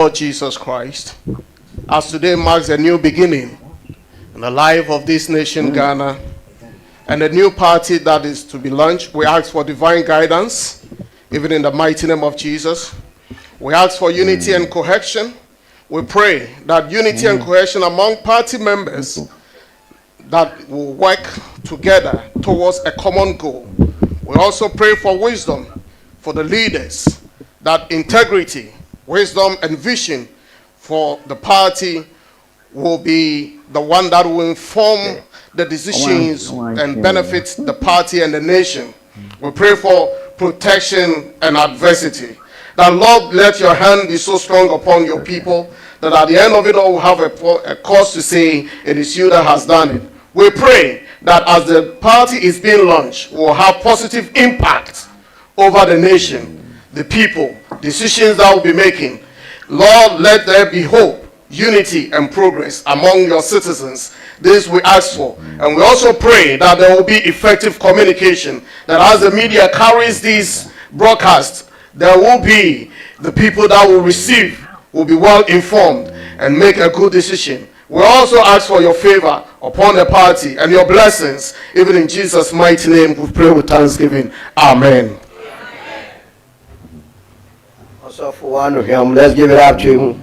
Lord Jesus Christ, as today marks a new beginning in the life of this nation, Ghana, and a new party that is to be launched, we ask for divine guidance, even in the mighty name of Jesus. We ask for unity and cohesion. We pray that unity and cohesion among party members that will work together towards a common goal. We also pray for wisdom for the leaders, that integrity, wisdom, and vision for the party will be the one that will inform the decisions and benefit the party and the nation. We pray for protection and adversity. That, Lord, let your hand be so strong upon your people that at the end of it all we'll have a cause to say it is you that has done it. We pray that as the party is being launched, we'll have positive impact over the nation, the people, decisions that we'll be making. Lord, let there be hope, unity, and progress among your citizens. This we ask for. And we also pray that there will be effective communication, that as the media carries these broadcasts, there will be the people that will receive, will be well informed and make a good decision. We also ask for your favor upon the party and your blessings. Even in Jesus' mighty name, we pray with thanksgiving. Amen. Also for one of him, let's give it up to him.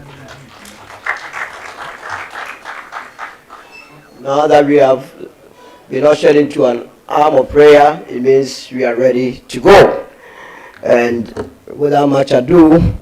Now that we have been ushered into an arm of prayer, it means we are ready to go. And without much ado,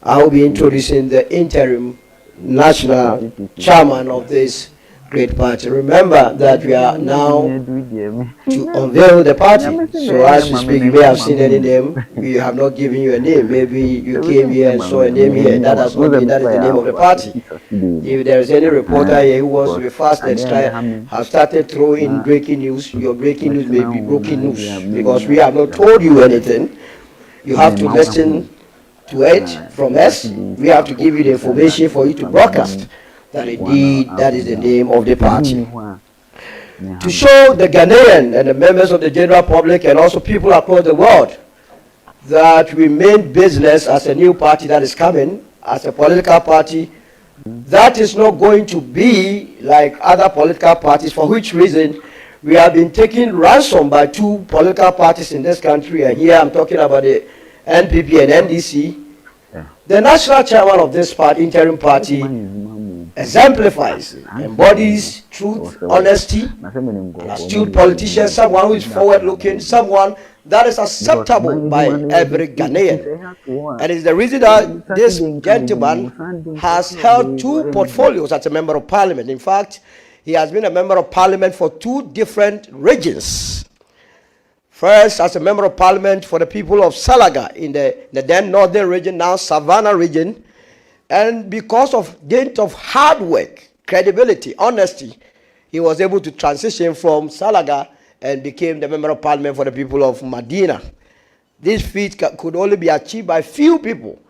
I will be introducing the interim national chairman of this great party. Remember that we are now to unveil the party. So as we speak, you may have seen any name. We have not given you a name. Maybe you came here and saw a name here. That does not mean that is the name of the party. If there is any reporter here who wants to be fast and have started throwing breaking news, your breaking news may be broken news because we have not told you anything. You have to listen to it from us. We have to give you the information for you to broadcast that indeed that is the name of the party. To show the Ghanaian and the members of the general public and also people across the world that we mean business as a new party that is coming, as a political party, that is not going to be like other political parties, for which reason we have been taken ransom by two political parties in this country, and here I'm talking about the NPP and NDC. The national chairman of this party, interim party, exemplifies, embodies truth, honesty, an astute politician, someone who is forward-looking, someone that is acceptable by every Ghanaian. And it's the reason that this gentleman has held two portfolios as a member of parliament. In fact, he has been a member of parliament for two different regions. First, as a member of parliament for the people of Salaga in the then northern region, now Savannah region. And because of dint of hard work, credibility, honesty, he was able to transition from Salaga and became the member of parliament for the people of Medina. This feat could only be achieved by few people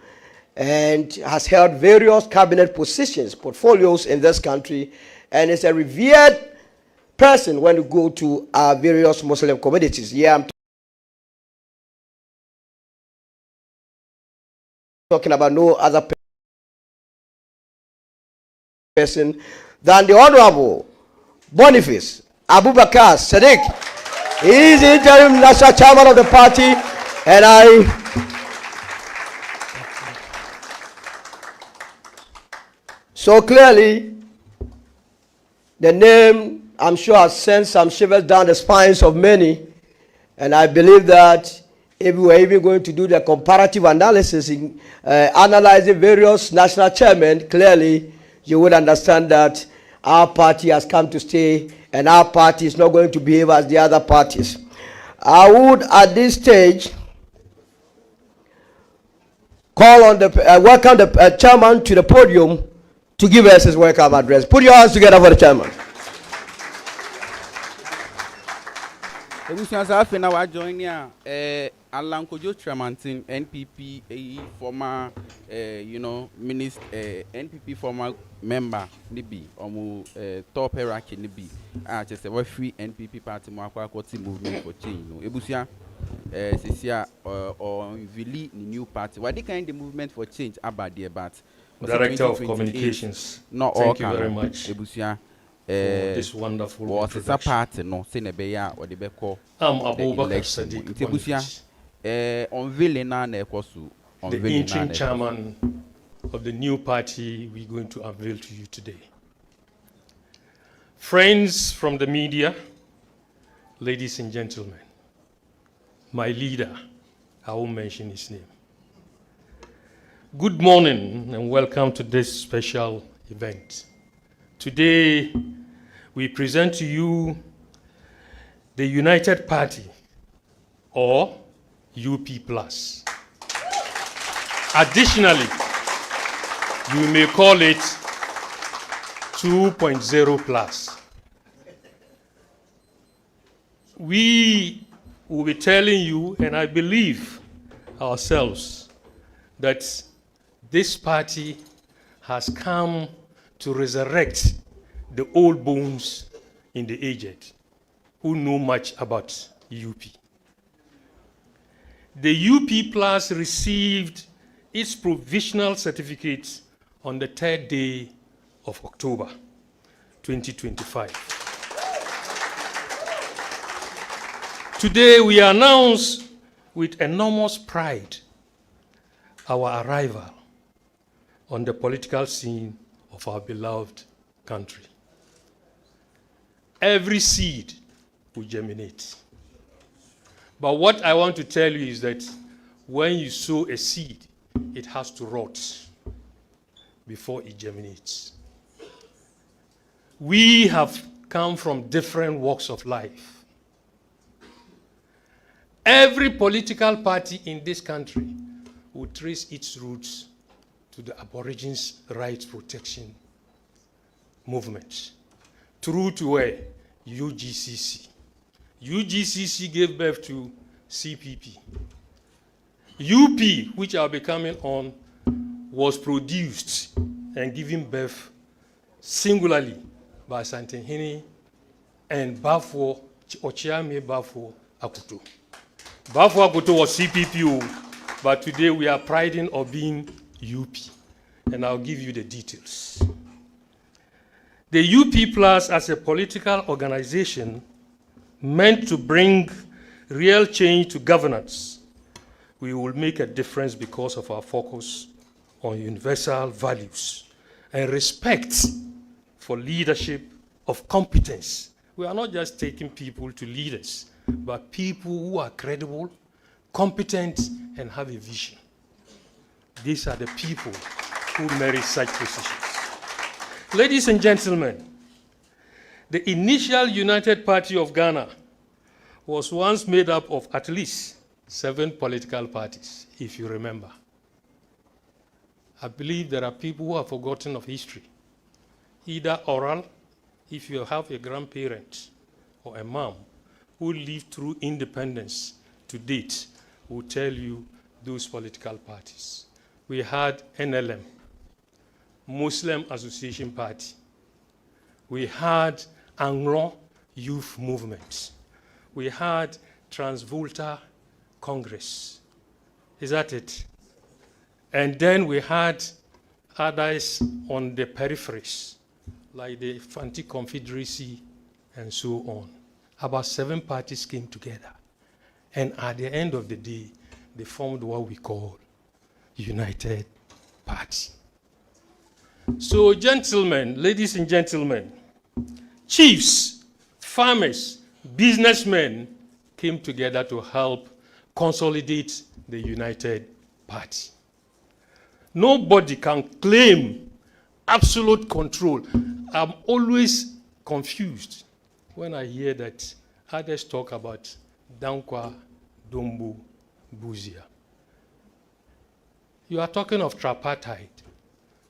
and has held various cabinet positions, portfolios in this country, and is a revered person when you go to our various Muslim communities. Yeah, I'm talking about no other person than the Honorable Boniface Abubakar Sadiq. He is the interim national chairman of the party, and so clearly the name, I'm sure, has sent some shivers down the spines of many, and I believe that if we were even going to do the comparative analysis in analyzing various national chairmen, clearly you would understand that our party has come to stay, and our party is not going to behave as the other parties. I would, at this stage, call on the welcome the chairman to the podium to give us his welcome address. Put your hands together for the chairman. Now join here, Kyeremateng, NPP, former, minister, NPP former member, Nibi, top hierarchy, Nibi. Just a free NPP party, movement for change. Ebusia, Sisia or unveil the new party. What the kind of movement for change about the but Director of Communications. No, Thank you very much Ebusia, for this wonderful was a introduction. party no Senebeya or the Beko. I'm Abubakar Sadiq Ebusia, unveiling and the interim chairman of the new party we're going to unveil to you today. Friends from the media, ladies and gentlemen, my leader, I won't mention his name. Good morning and welcome to this special event. Today, we present to you the United Party, or UP+. Additionally, you may call it 2.0 plus. We will be telling you, and I believe ourselves, that this party has come to resurrect the old bones in the aged who know much about UP. The UP Plus received its provisional certificate on the 3rd day of October 2025. Today we announce with enormous pride our arrival on the political scene of our beloved country. Every seed will germinate. But what I want to tell you is that when you sow a seed, it has to rot before it germinates. We have come from different walks of life. Every political party in this country will trace its roots to the Aborigines' rights protection movement, through to where UGCC. UGCC gave birth to CPP. UP, which I'll be coming on, was produced and given birth singularly by Santehene and Bafo, Ochiame Bafo Akuto. Bafo Akuto was CPP, but today we are priding of being UP, and I'll give you the details. The UP Plus, as a political organization meant to bring real change to governance, we will make a difference because of our focus on universal values and respect for leadership of competence. We are not just taking people to lead us, but people who are credible, competent, and have a vision. These are the people who merit such positions. Ladies and gentlemen, the initial United Party of Ghana was once made up of at least 7 political parties, if you remember. I believe there are people who have forgotten of history, either oral, if you have a grandparent or a mom who lived through independence to date, will tell you those political parties. We had NLM, Muslim Association Party. We had Anglo Youth Movement. We had Transvolta Congress. Is that it? And then we had others on the peripheries, like the Fanti Confederacy and so on. About 7 parties came together. And at the end of the day, they formed what we call United Party. So, gentlemen, ladies and gentlemen, chiefs, farmers, businessmen came together to help consolidate the United Party. Nobody can claim absolute control. I'm always confused when I hear that others talk about Dankwa, Dombo, Buzia. You are talking of tripartite,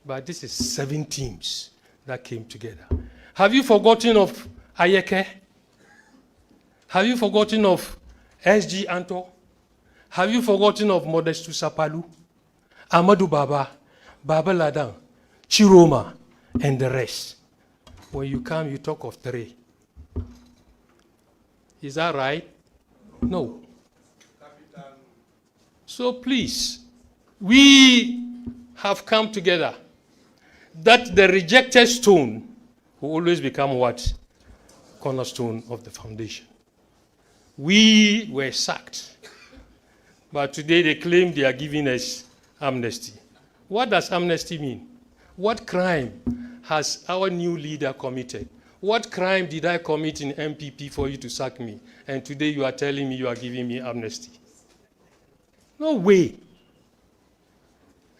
but this is 7 teams that came together. Have you forgotten of Ayeke? Have you forgotten of SG Anto? Have you forgotten of Modestu Sapalu, Amadou Baba, Baba Ladan, Chiroma, and the rest? When you come, you talk of 3. Is that right? No. So please, we have come together that the rejected stone will always become what? Cornerstone of the foundation. We were sacked, but today they claim they are giving us amnesty. What does amnesty mean? What crime has our new leader committed? What crime did I commit in NPP for you to sack me? And today you are telling me you are giving me amnesty. No way.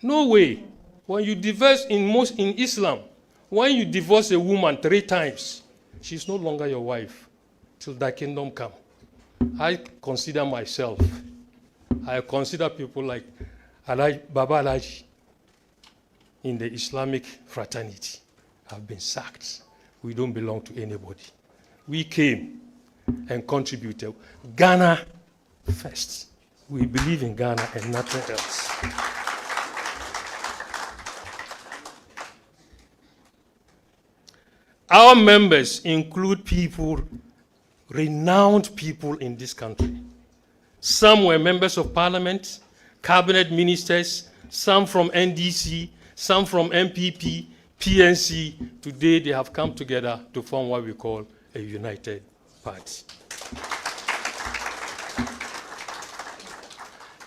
No way. When you divorce in Islam, when you divorce a woman 3 times, she's no longer your wife till thy kingdom come. I consider myself, I consider people like Baba Alaji in the Islamic fraternity have been sacked. We don't belong to anybody. We came and contributed. Ghana first. We believe in Ghana and nothing else. Our members include people, renowned people in this country. Some were members of parliament, cabinet ministers, some from NDC, some from NPP, PNC. Today they have come together to form what we call a united party.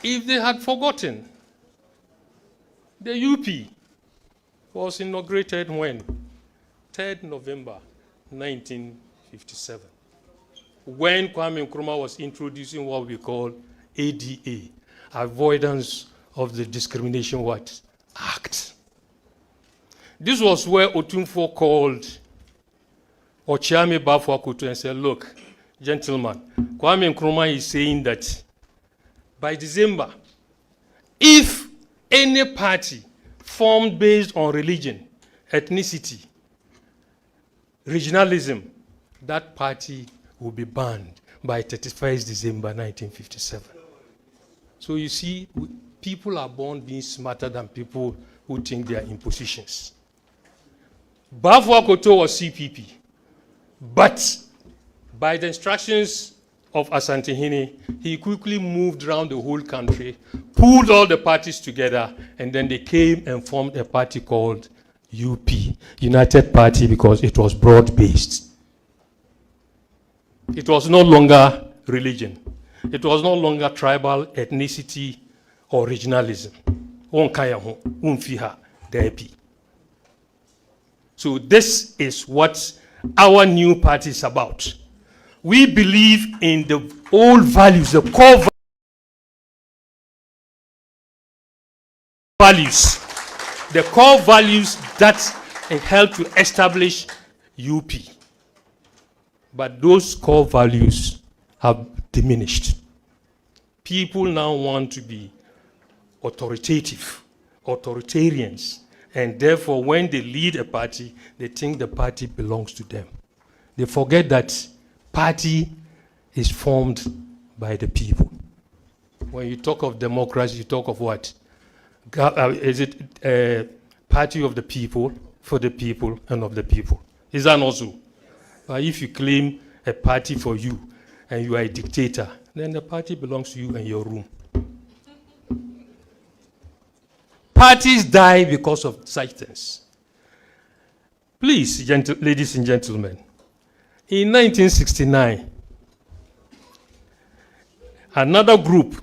If they had forgotten, the UP was inaugurated when? 3rd November 1957, when Kwame Nkrumah was introducing what we call ADA, Avoidance of the Discrimination Act. This was where Otunfo called Ochiame Bafwa and said, look, gentlemen, Kwame Nkrumah is saying that by December, if any party formed based on religion, ethnicity, regionalism, that party will be banned by 31st December 1957. So you see, people are born being smarter than people who think they are in positions. Bafwa Koto was CPP, but by the instructions of Asante Hene, he quickly moved around the whole country, pulled all the parties together, and then they came and formed a party called UP, United Party, because it was broad-based. It was no longer religion. It was no longer tribal, ethnicity, or regionalism. So this is what our new party is about. We believe in the old values, the core values, the core values that help to establish UP. But those core values have diminished. People now want to be authoritative, authoritarians, and therefore when they lead a party, they think the party belongs to them. They forget that party is formed by the people. When you talk of democracy, you talk of what? Is it a party of the people, for the people, and of the people? Is that not so? But if you claim a party for you and you are a dictator, then the party belongs to you and your room. Parties die because of such things. Please, ladies and gentlemen, in 1969, another group,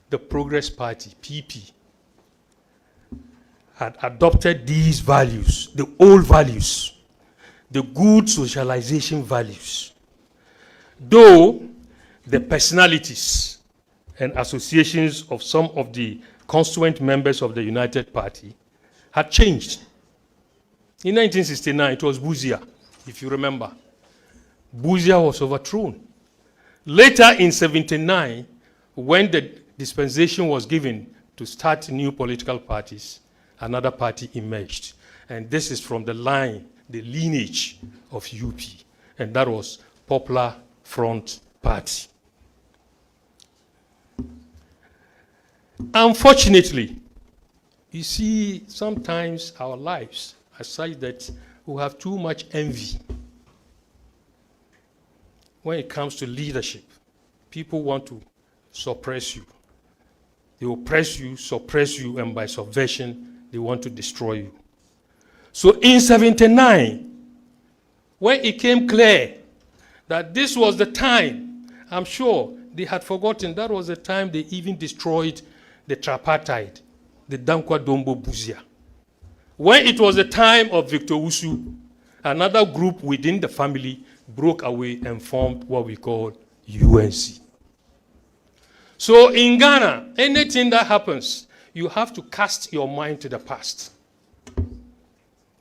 the Progress Party, PP, had adopted these values, the old values, the good socialization values. Though the personalities and associations of some of the constituent members of the United Party had changed. In 1969, it was Buzia, if you remember. Buzia was overthrown. Later in 79, when the dispensation was given to start new political parties, another party emerged. And this is from the line, the lineage of UP. And that was Popular Front Party. Unfortunately, you see, sometimes our lives are such that we have too much envy. When it comes to leadership, people want to suppress you. They oppress you, suppress you, and by subversion, they want to destroy you. So in 79, when it came clear that this was the time, I'm sure they had forgotten, that was the time they even destroyed the tripartite, the Dankwa Dombo Buzia. When it was the time of Victor Usu, another group within the family broke away and formed what we call UNC. So in Ghana, anything that happens, you have to cast your mind to the past.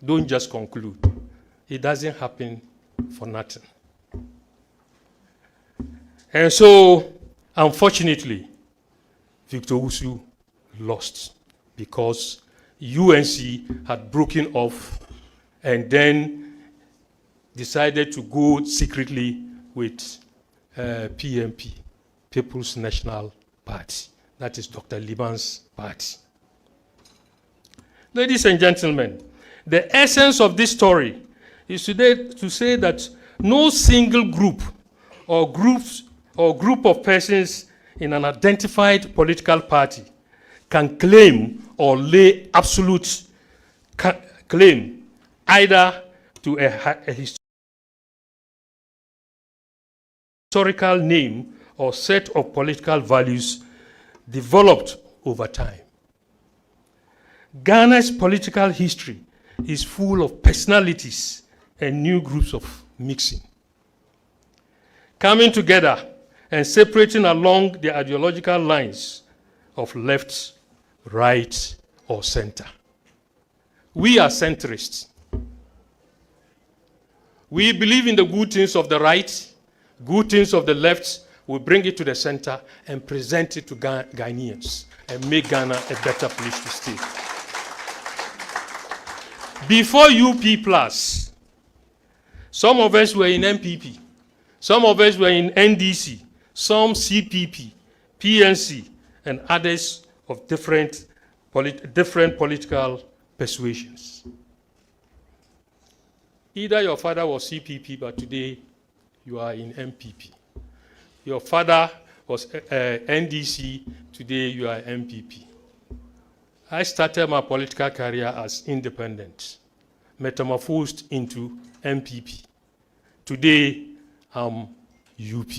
Don't just conclude. It doesn't happen for nothing. And so, unfortunately, Victor Usu lost because UNC had broken off and then decided to go secretly with PNP, People's National Party. That is Dr. Liban's party. Ladies and gentlemen, the essence of this story is today to say that no single group or group of persons in an identified political party can claim or lay absolute claim either to a historical name or set of political values developed over time. Ghana's political history is full of personalities and new groups of mixing, coming together and separating along the ideological lines of left, right, or center. We are centrists. We believe in the good things of the right, good things of the left. We bring it to the center and present it to Ghanaians and make Ghana a better place to stay. Before UP+, some of us were in NPP, some of us were in NDC, some CPP, PNC, and others of different political persuasions. Either your father was CPP, but today you are in NPP. Your father was NDC, today you are MPP. I started my political career as independent, metamorphosed into MPP. Today, I'm UP.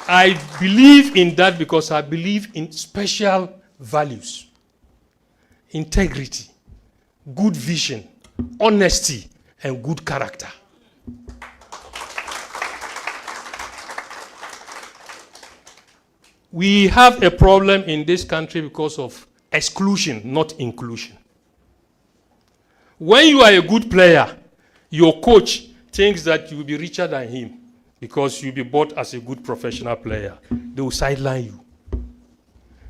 I believe in that because I believe in special values, integrity, good vision, honesty, and good character. We have a problem in this country because of exclusion, not inclusion. When you are a good player, your coach thinks that you will be richer than him because you'll be bought as a good professional player. They will sideline you.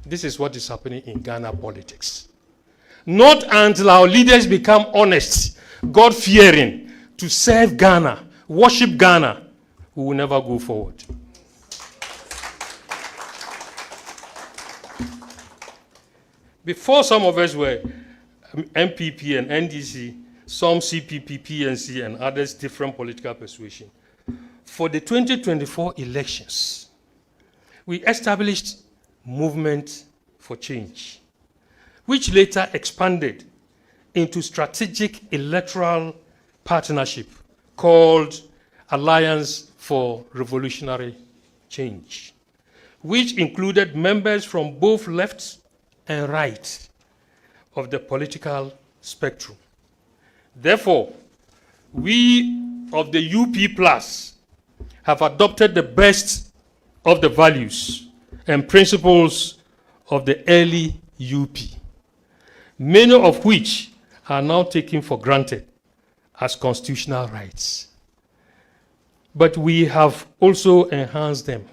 This is what is happening in Ghana politics. Not until our leaders become honest, God-fearing, to serve Ghana, worship Ghana, we will never go forward. Before, some of us were NPP and NDC, some CPP, PNC, and others different political persuasion. For the 2024 elections, we established Movement for Change, which later expanded into strategic electoral partnership called Alliance for Revolutionary Change, which included members from both left and right of the political spectrum. Therefore, we of the UP+ have adopted the best of the values and principles of the early UP, many of which are now taken for granted as constitutional rights. But we have also enhanced them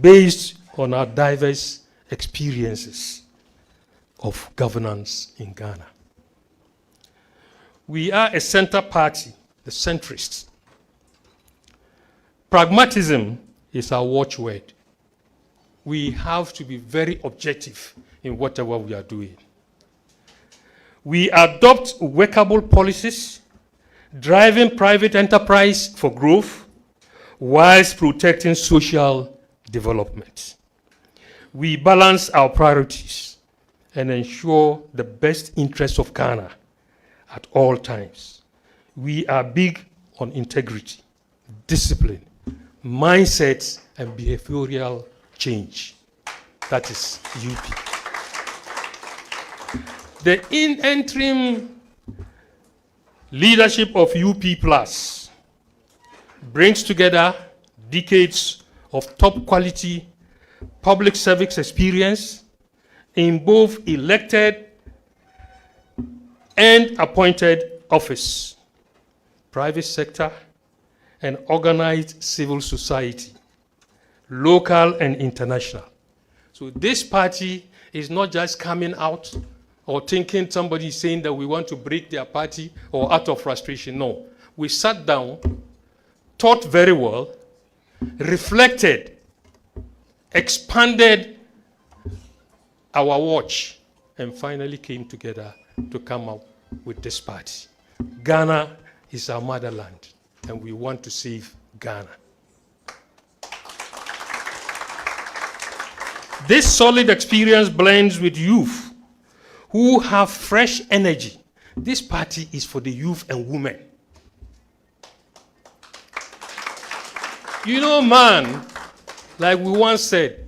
based on our diverse experiences of governance in Ghana. We are a center party, the centrists. Pragmatism is our watchword. We have to be very objective in whatever we are doing. We adopt workable policies, driving private enterprise for growth, whilst protecting social development. We balance our priorities and ensure the best interests of Ghana at all times. We are big on integrity, discipline, mindsets, and behavioral change. That is UP. The interim leadership of UP Plus brings together decades of top quality public service experience in both elected and appointed office, private sector, and organized civil society, local and international. So this party is not just coming out or thinking somebody is saying that we want to break their party or out of frustration. No. We sat down, thought very well, reflected, expanded our watch, and finally came together to come up with this party. Ghana is our motherland, and we want to save Ghana. This solid experience blends with youth who have fresh energy. This party is for the youth and women. You know, man, like we once said,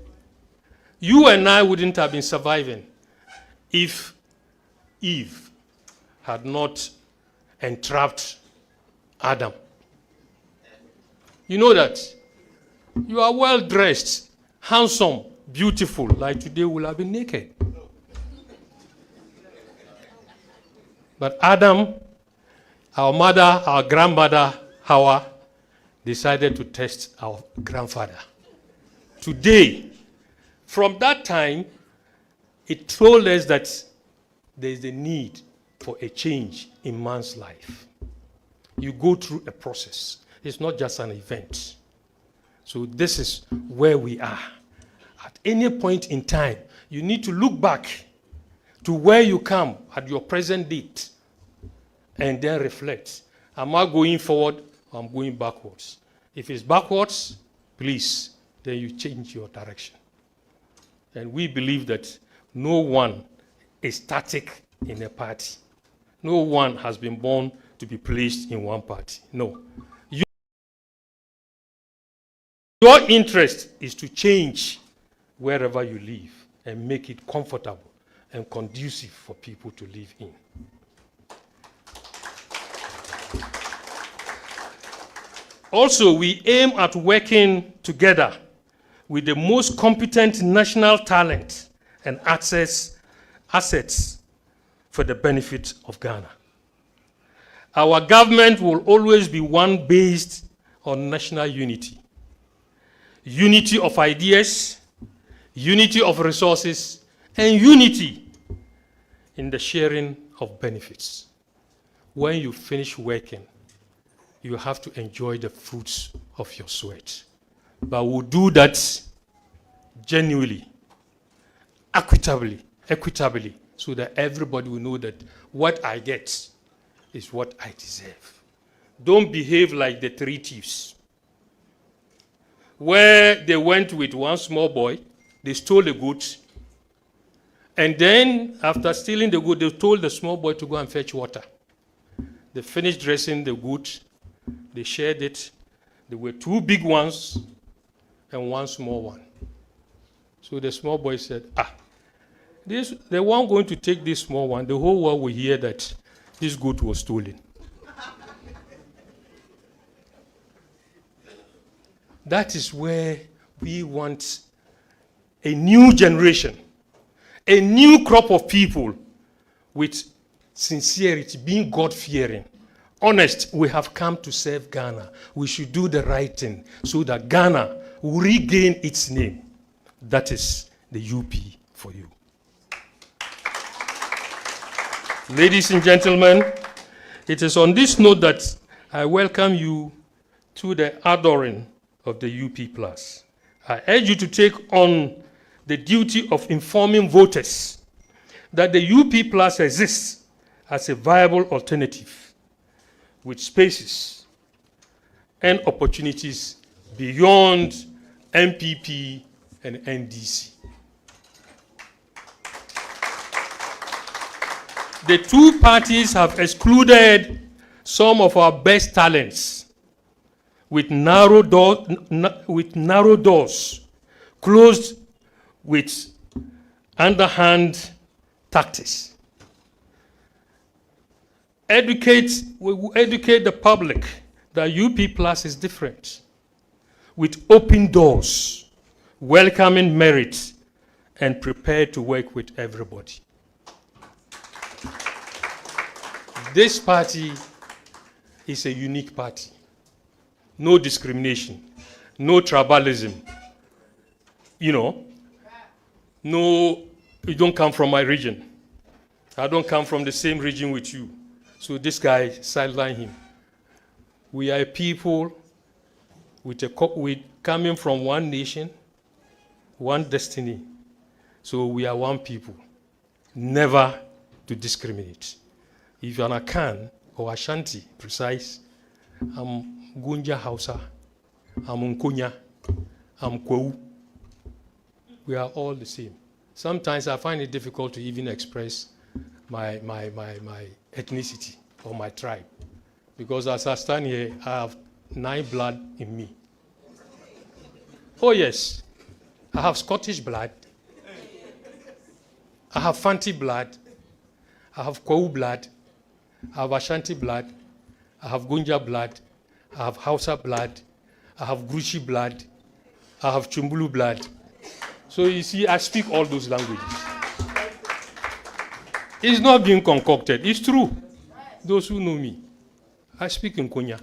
you and I wouldn't have been surviving if Eve had not entrapped Adam. You know that? You are well dressed, handsome, beautiful. Like today, we'll have been naked. But Adam, our mother, our grandmother, Hawa, decided to test our grandfather. Today, from that time, it told us that there is a need for a change in man's life. You go through a process. It's not just an event. So this is where we are. At any point in time, you need to look back to where you come at your present date and then reflect. Am I going forward or am I going backwards? If it's backwards, please, then you change your direction. And we believe that no one is static in a party. No one has been born to be placed in one party. No. Your interest is to change wherever you live and make it comfortable and conducive for people to live in. Also, we aim at working together with the most competent national talent and assets for the benefit of Ghana. Our government will always be one based on national unity. Unity of ideas, unity of resources, and unity in the sharing of benefits. When you finish working, you have to enjoy the fruits of your sweat. But we'll do that genuinely, equitably, so that everybody will know that what I get is what I deserve. Don't behave like the three thieves, where they went with one small boy, they stole the goat, and then after stealing the goat, they told the small boy to go and fetch water. They finished dressing the goat, they shared it. There were two big ones and one small one. So the small boy said, they weren't going to take this small one. The whole world will hear that this goat was stolen. That is where we want a new generation, a new crop of people with sincerity, being God-fearing. Honest, we have come to serve Ghana. We should do the right thing so that Ghana will regain its name. That is the UP for you. Ladies and gentlemen, it is on this note that I welcome you to the adoring of the UP Plus. I urge you to take on the duty of informing voters that the UP Plus exists as a viable alternative with spaces and opportunities beyond NPP and NDC. The two parties have excluded some of our best talents with narrow doors, closed with underhand tactics. We will educate the public that UP Plus is different, with open doors, welcoming merit, and prepared to work with everybody. This party is a unique party. No discrimination, no tribalism. You know, no, you don't come from my region. I don't come from the same region with you. So this guy, sideline him. We are a people with coming from one nation, one destiny. So we are one people, never to discriminate. If you're an Akan or Ashanti, precise, I'm Gunja Hausa, I'm Nkonya, I'm Kwewu. We are all the same. Sometimes I find it difficult to even express my ethnicity or my tribe. Because as I stand here, I have 9 blood in me. Oh yes, I have Scottish blood, I have Fanti blood, I have Kwewu blood, I have Ashanti blood, I have Gunja blood, I have Hausa blood, I have Grushi blood, I have Chumbulu blood. So you see, I speak all those languages. It's not being concocted, it's true. Those who know me, I speak in Konya.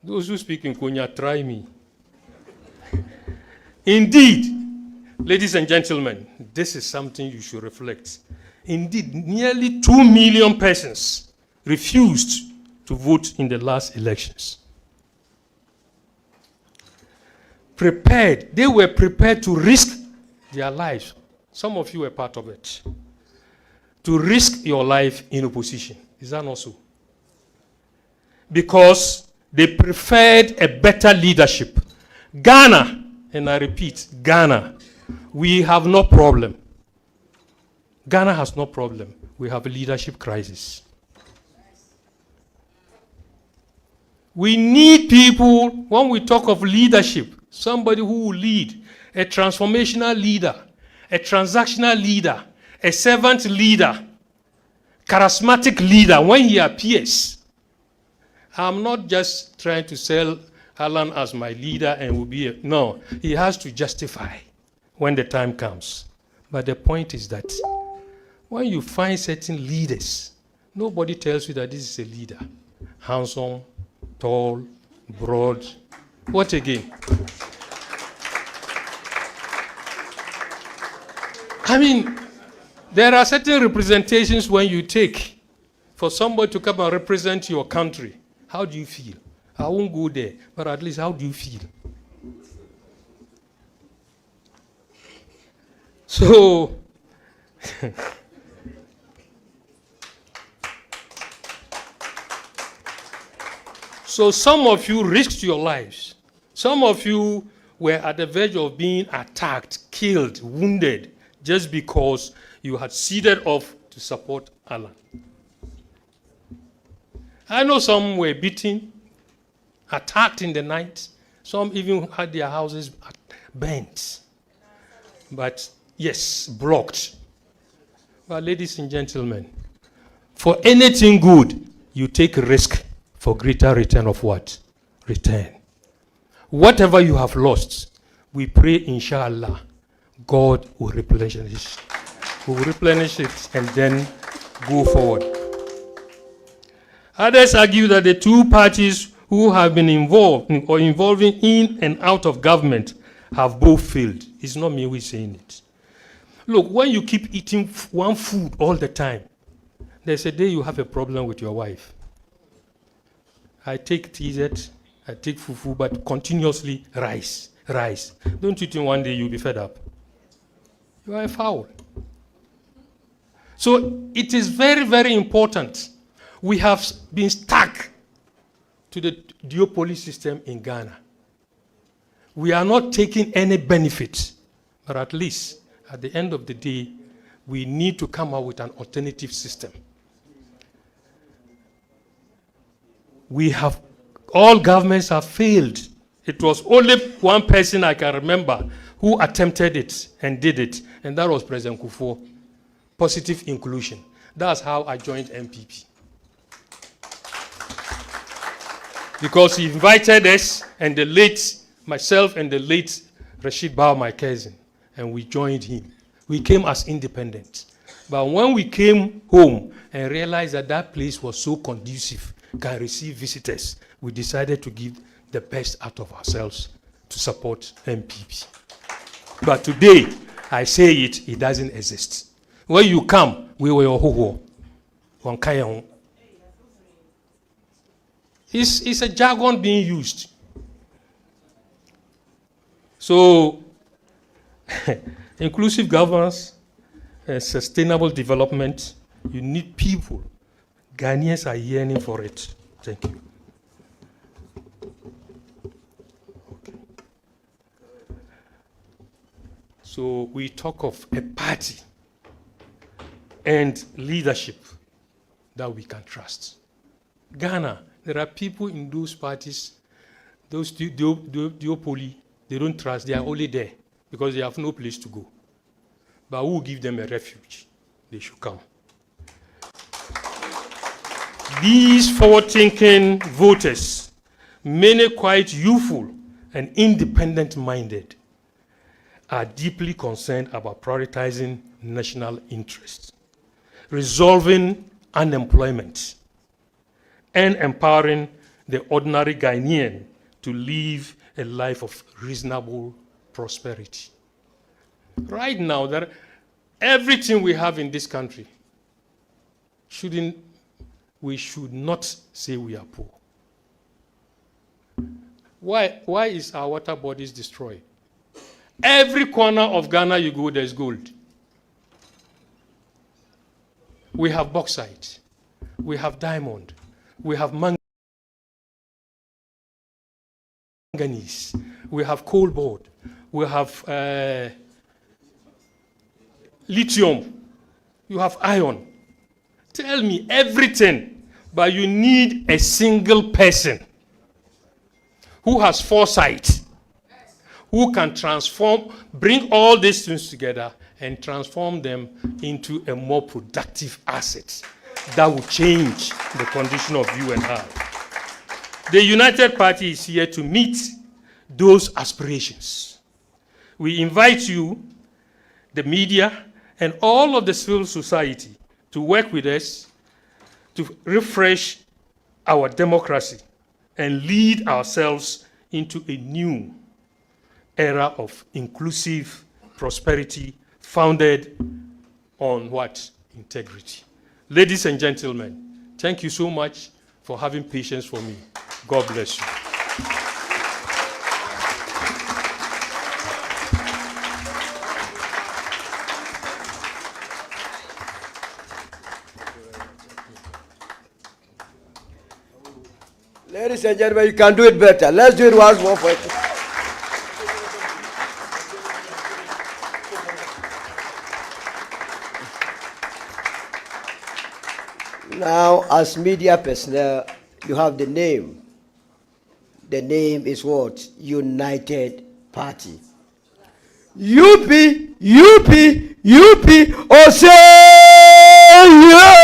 Those who speak in Konya, try me. Indeed, ladies and gentlemen, this is something you should reflect. Indeed, nearly 2 million persons refused to vote in the last elections. They were prepared to risk their lives. Some of you were part of it. To risk your life in opposition. Is that not so? Because they preferred a better leadership. Ghana, and I repeat, Ghana, we have no problem. Ghana has no problem. We have a leadership crisis. We need people, when we talk of leadership, somebody who will lead, a transformational leader, a transactional leader, a servant leader, charismatic leader. When he appears, I'm not just trying to sell Alan as my leader and will be no, he has to justify when the time comes. But the point is that when you find certain leaders, nobody tells you that this is a leader. Handsome, tall, broad. What again? I mean, there are certain representations when you take for somebody to come and represent your country. How do you feel? I won't go there, but at least how do you feel? So, so some of you risked your lives. Some of you were at the verge of being attacked, killed, wounded, just because you had ceded off to support Alan. I know some were beaten, attacked in the night. Some even had their houses burnt. But yes, blocked. But ladies and gentlemen, for anything good, you take risk for greater return of what? Return. Whatever you have lost, we pray, inshallah, God will replenish it. We will replenish it and then go forward. Others argue that the two parties who have been involved or involving in and out of government have both failed. It's not me who is saying it. Look, when you keep eating one food all the time, there's a day you have a problem with your wife. I take TZ, I take fufu, but continuously rice. Don't you think one day you'll be fed up? You are a foul. So it is very, very important. We have been stuck to the duopoly system in Ghana. We are not taking any benefit, but at least at the end of the day, we need to come up with an alternative system. All governments have failed. It was only one person I can remember who attempted it and did it, and that was President Kufuor. Positive inclusion. That's how I joined NPP. Because he invited us, and myself and the late Rashid Bao, my cousin, and we joined him. We came as independent. But when we came home and realized that that place was so conducive, can receive visitors, we decided to give the best out of ourselves to support NPP. But today, I say it doesn't exist. When you come, we were your ho-ho. It's a jargon being used. So, inclusive governance and sustainable development, you need people. Ghanaians are yearning for it. Thank you. Okay. So we talk of a party and leadership that we can trust. Ghana, there are people in those parties, those duopoly, they don't trust, they are only there because they have no place to go. But who will give them a refuge? They should come. These forward-thinking voters, many quite youthful and independent-minded, are deeply concerned about prioritizing national interests, resolving unemployment, and empowering the ordinary Ghanaian to live a life of reasonable prosperity. Right now, everything we have in this country, we should not say we are poor. Why is our water bodies destroyed? Every corner of Ghana you go, there's gold. We have bauxite. We have diamond. We have manganese. We have cobalt. We have lithium. You have iron. Tell me everything, but you need a single person who has foresight, who can bring all these things together and transform them into a more productive asset that will change the condition of you and I. The United Party is here to meet those aspirations. We invite you, the media, and all of the civil society to work with us to refresh our democracy and lead ourselves into a new era of inclusive prosperity founded on what? Integrity. Ladies and gentlemen, thank you so much for having patience for me. God bless you. Ladies and gentlemen, you can do it better. Let's do it once more for it. Now, as media personnel, you have the name. The name is what? United Party. UP, oh say yeah!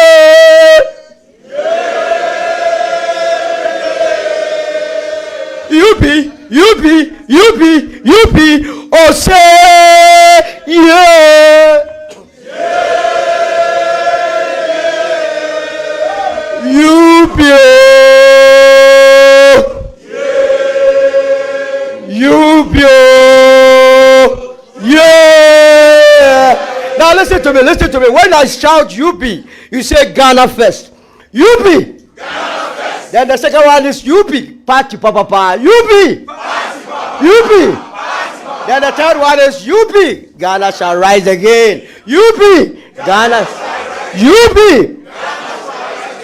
UP, oh say yeah! UP, yeah! Now listen to me. When I shout UP, you say Ghana first. UP. Ghana first. Then the second one is UP. Party papa. UP. UP. Then the third one is UP. Ghana shall rise again. UP. Ghana. UP.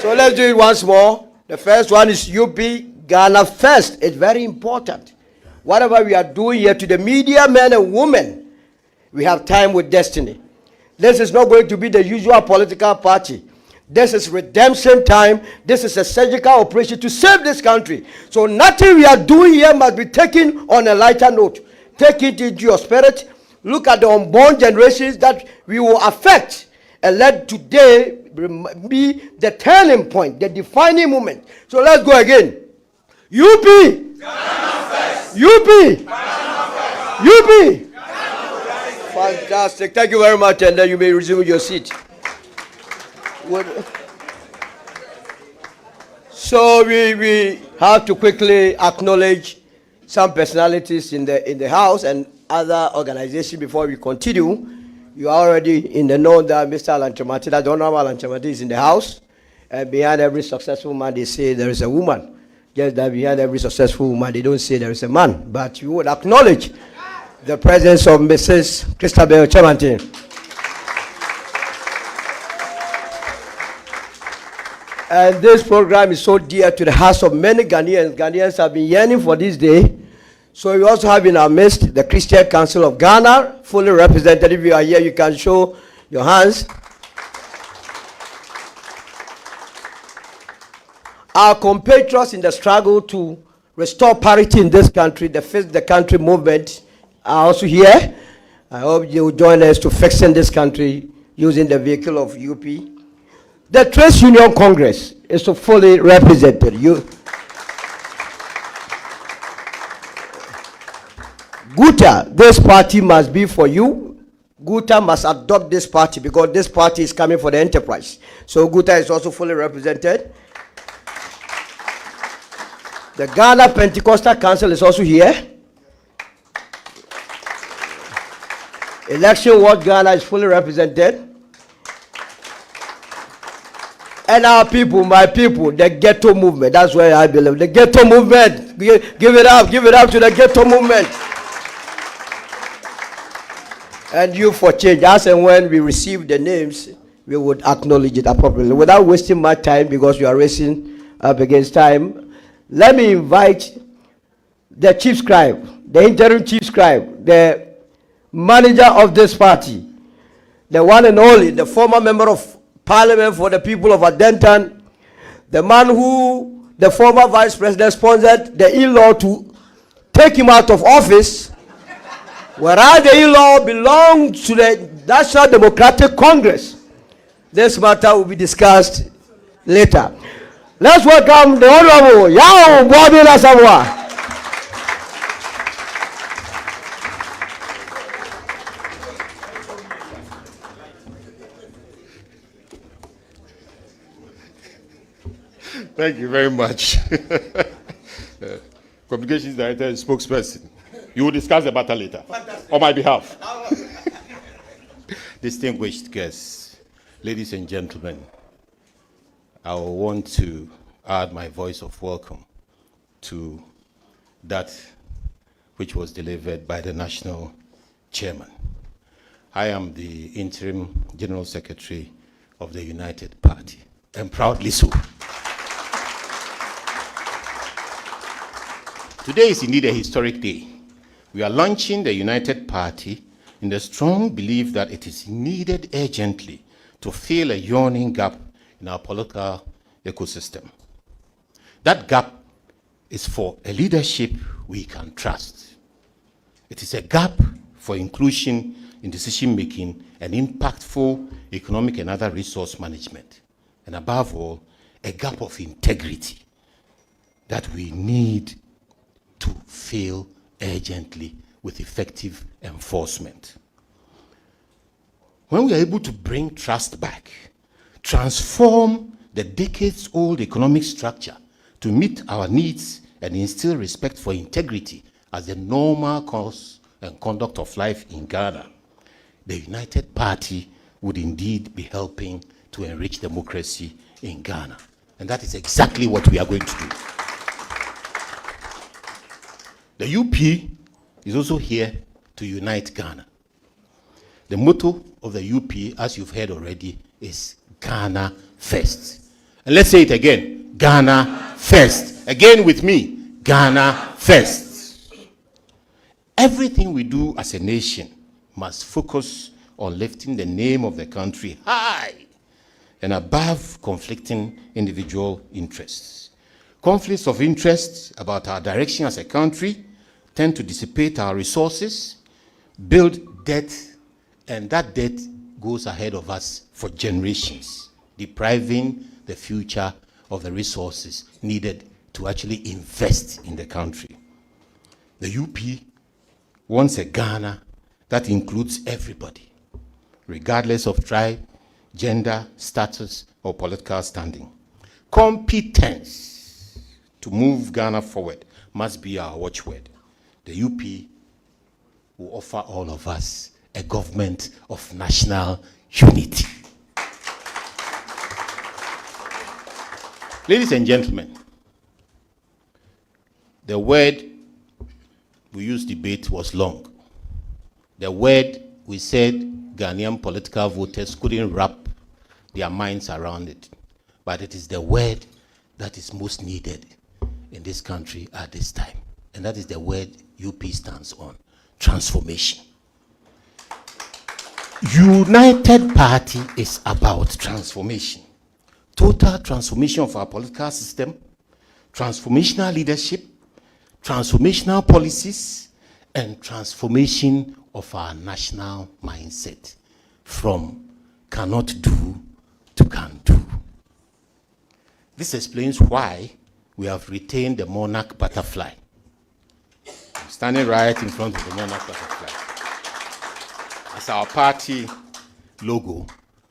So let's do it once more. The first one is UP. Ghana first. It's very important. whatever we are doing here, to the media men and women, we have time with destiny. This is not going to be the usual political party. This is redemption time. This is a surgical operation to save this country. So nothing we are doing here must be taken on a lighter note. Take it into your spirit. Look at the unborn generations that we will affect, and let today be the turning point, the defining moment. So let's go again. UP! UP! UP! Fantastic. Thank you very much, and then you may resume your seat. So we have to quickly acknowledge some personalities in the house and other organizations before we continue. You are already in the know that Mr. Alan Chamati, that the Honorable Alan Chamati is in the house. And behind every successful man, they say there is a woman. Just that behind every successful woman, they don't say there is a man. But you would acknowledge the presence of Mrs. Christabel Kyeremateng. And this program is so dear to the hearts of many Ghanaians. Ghanaians have been yearning for this day. So we also have in our midst the Christian Council of Ghana, fully represented. If you are here, you can show your hands. Our compatriots in the struggle to restore parity in this country, the Fix the Country movement, are also here. I hope you will join us to fixing this country using the vehicle of UP. The Trade Union Congress is so fully represented. Guta, this party must be for you. Guta must adopt this party because this party is coming for the enterprise. So Guta is also fully represented. The Ghana Pentecostal Council is also here. Election World Ghana is fully represented. And our people, my people, the ghetto movement, that's where I believe. The ghetto movement, give it up to the ghetto movement. And you for change, as and when we receive the names, we would acknowledge it appropriately. Without wasting my time, because we are racing up against time, let me invite the chief scribe, the interim chief scribe, the manager of this party, the one and only, the former member of Parliament for the people of Adentan, the man who the former vice president sponsored the in-law to take him out of office, whereas the in-law belonged to the National Democratic Congress. This matter will be discussed later. Let's welcome the Honorable Yao Bobby Lasawa. Thank you very much. Communications Director and spokesperson. You will discuss the matter later. Fantastic. On my behalf. Distinguished guests, ladies and gentlemen, I want to add my voice of welcome to that which was delivered by the National Chairman. I am the Interim General Secretary of the United Party, and proudly so. Today is indeed a historic day. We are launching the United Party in the strong belief that it is needed urgently to fill a yawning gap in our political ecosystem. That gap is for a leadership we can trust. It is a gap for inclusion in decision-making and impactful economic and other resource management. And above all, a gap of integrity that we need to fill urgently with effective enforcement. When we are able to bring trust back, transform the decades-old economic structure to meet our needs and instill respect for integrity as the normal course and conduct of life in Ghana, the United Party would indeed be helping to enrich democracy in Ghana. And that is exactly what we are going to do. The UP is also here to unite Ghana. The motto of the UP, as you've heard already, is Ghana First. And let's say it again, Ghana First. Again with me, Ghana First. Everything we do as a nation must focus on lifting the name of the country high and above conflicting individual interests. Conflicts of interest about our direction as a country tend to dissipate our resources, build debt, and that debt goes ahead of us for generations, depriving the future of the resources needed to actually invest in the country. The UP wants a Ghana that includes everybody, regardless of tribe, gender, status, or political standing. Competence to move Ghana forward must be our watchword. The UP will offer all of us a government of national unity. Ladies and gentlemen, the word we used debate was long. The word we said Ghanaian political voters couldn't wrap their minds around it. But it is the word that is most needed in this country at this time. And that is the word UP stands on: transformation. United Party is about transformation. Total transformation of our political system, transformational leadership, transformational policies, and transformation of our national mindset from cannot do to can do. This explains why we have retained the monarch butterfly. I'm standing right in front of the monarch butterfly as our party logo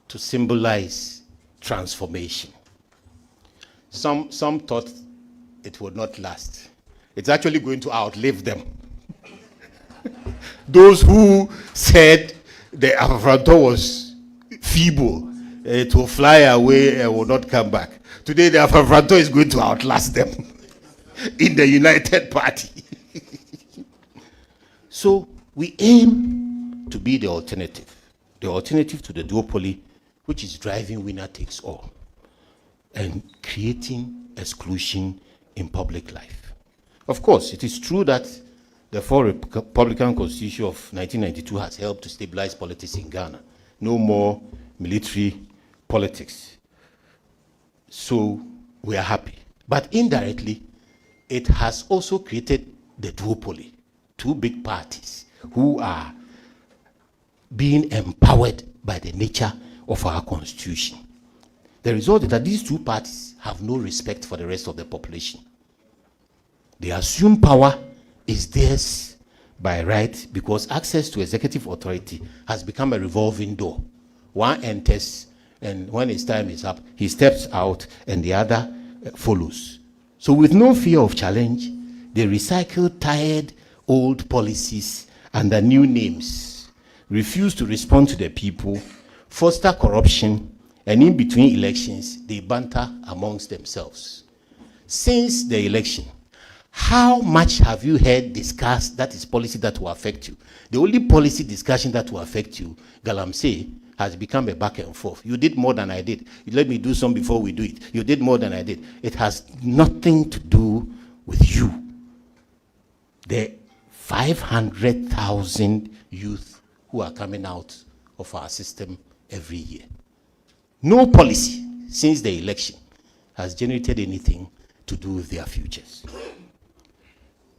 to symbolize transformation. Some thought it would not last. It's actually going to outlive them. Those who said the Afro was feeble, it will fly away and will not come back. Today the Afro is going to outlast them in the United Party. So we aim to be the alternative to the duopoly, which is driving winner takes all and creating exclusion in public life. Of course, it is true that the Four Republican Constitution of 1992 has helped to stabilize politics in Ghana. No more military politics. So we are happy. But indirectly, it has also created the duopoly, two big parties who are being empowered by the nature of our constitution. The result is that these two parties have no respect for the rest of the population. They assume power is theirs by right because access to executive authority has become a revolving door. One enters, and when his time is up, he steps out, and the other follows. So with no fear of challenge, they recycle tired old policies under new names, refuse to respond to the people, foster corruption, and in between elections, they banter amongst themselves. Since the election, how much have you heard discussed that is policy that will affect you? The only policy discussion that will affect you, Galamsey, has become a back and forth. You did more than I did. You let me do some before we do it. You did more than I did. It has nothing to do with you. The 500,000 youth who are coming out of our system every year. No policy since the election has generated anything to do with their futures.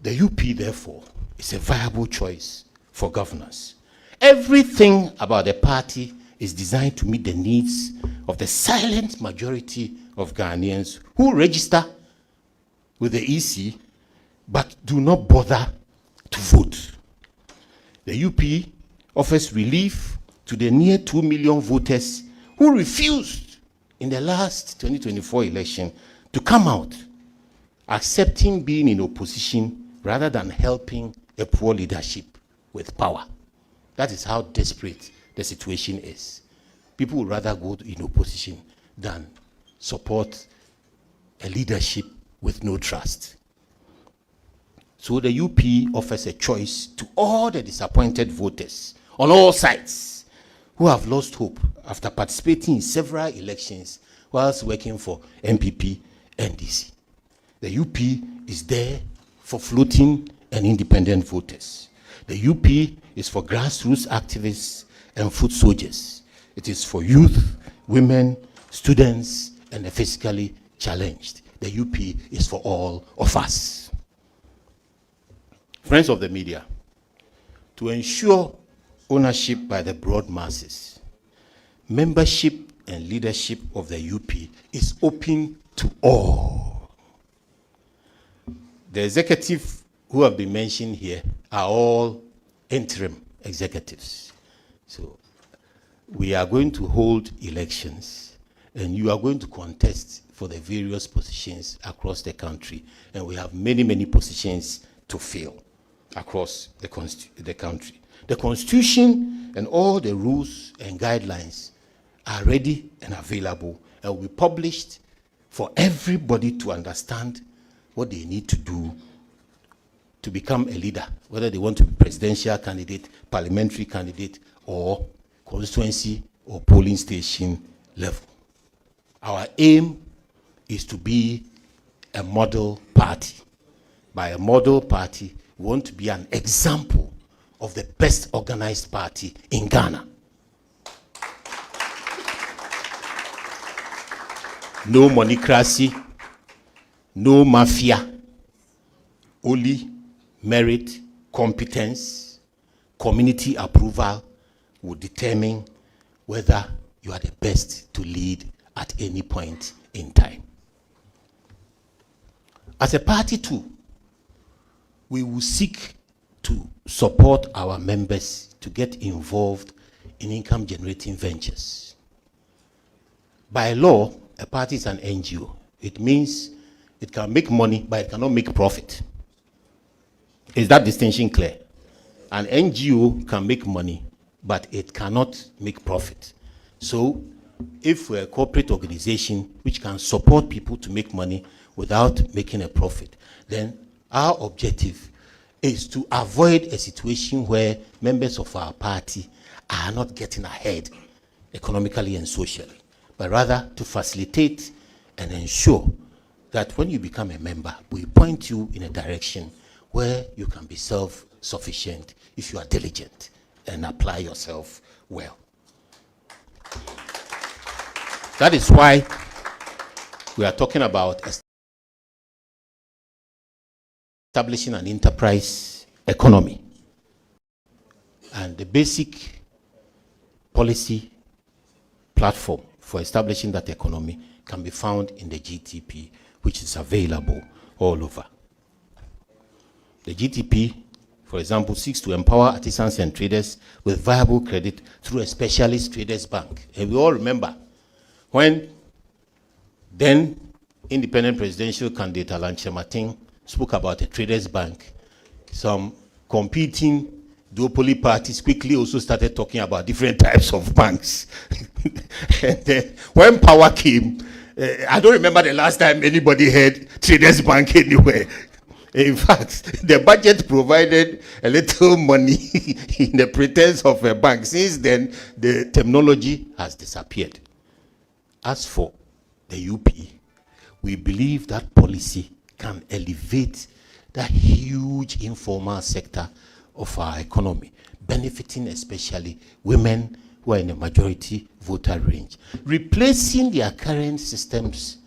The UP, therefore, is a viable choice for governance. Everything about the party is designed to meet the needs of the silent majority of Ghanaians who register with the EC but do not bother to vote. The UP offers relief to the near 2 million voters who refused in the last 2024 election to come out, accepting being in opposition rather than helping a poor leadership with power. That is how desperate the situation is. People would rather go in opposition than support a leadership with no trust. So the UP offers a choice to all the disappointed voters on all sides who have lost hope after participating in several elections whilst working for NPP and NDC. The UP is there for floating and independent voters. The UP is for grassroots activists and foot soldiers. It is for youth, women, students, and the physically challenged. The UP is for all of us. Friends of the media, to ensure ownership by the broad masses, membership and leadership of the UP is open to all. The executive who have been mentioned here are all interim executives. So we are going to hold elections and you are going to contest for the various positions across the country. And we have many, many positions to fill across the country. The Constitution and all the rules and guidelines are ready and available and will be published for everybody to understand what they need to do to become a leader, whether they want to be presidential candidate, parliamentary candidate, or constituency or polling station level. Our aim is to be a model party. By a model party, we want to be an example of the best organized party in Ghana. No moneycracy, no mafia, only merit, competence, community approval will determine whether you are the best to lead at any point in time. As a party too, we will seek to support our members to get involved in income generating ventures. By law, a party is an NGO. It means it can make money, but it cannot make profit. Is that distinction clear? An NGO can make money, but it cannot make profit. So, if we're a corporate organization which can support people to make money without making a profit, then our objective is to avoid a situation where members of our party are not getting ahead economically and socially, but rather to facilitate and ensure that when you become a member, we point you in a direction where you can be self-sufficient if you are diligent and apply yourself well. That is why we are talking about establishing an enterprise economy. And the basic policy platform for establishing that economy can be found in the GTP, which is available all over. The GTP, for example, seeks to empower artisans and traders with viable credit through a specialist traders bank. And we all remember when then independent presidential candidate Kyeremateng spoke about a traders bank, some competing duopoly parties quickly also started talking about different types of banks. And then when power came, I don't remember the last time anybody heard traders bank anywhere. In fact, the budget provided a little money in the pretense of a bank. Since then, the terminology has disappeared. As for the UP, we believe that policy can elevate the huge informal sector of our economy, benefiting especially women who are in the majority voter range, replacing their current systems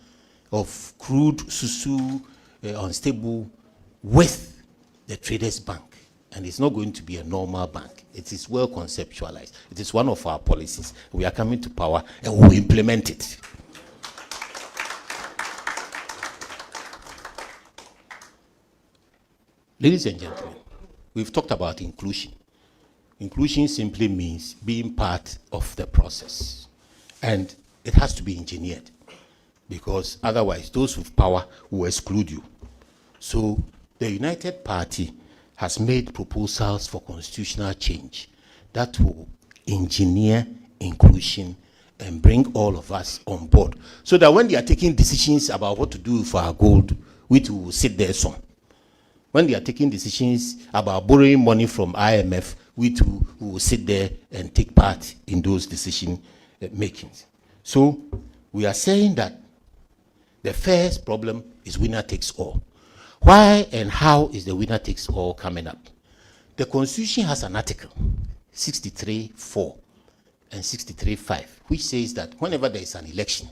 of crude, susu, unstable, with the traders bank. And it's not going to be a normal bank. It is well conceptualized. It is one of our policies. We are coming to power and we will implement it. Ladies and gentlemen, we've talked about inclusion. Inclusion simply means being part of the process. And it has to be engineered, because otherwise those with power will exclude you. So the United Party has made proposals for constitutional change that will engineer inclusion and bring all of us on board, so that when they are taking decisions about what to do for our gold, we too will sit there some. When they are taking decisions about borrowing money from IMF, we too will sit there and take part in those decision makings. So we are saying that the first problem is winner takes all. Why and how is the winner takes all coming up? The Constitution has an article, 63.4 and 63.5, which says that whenever there is an election,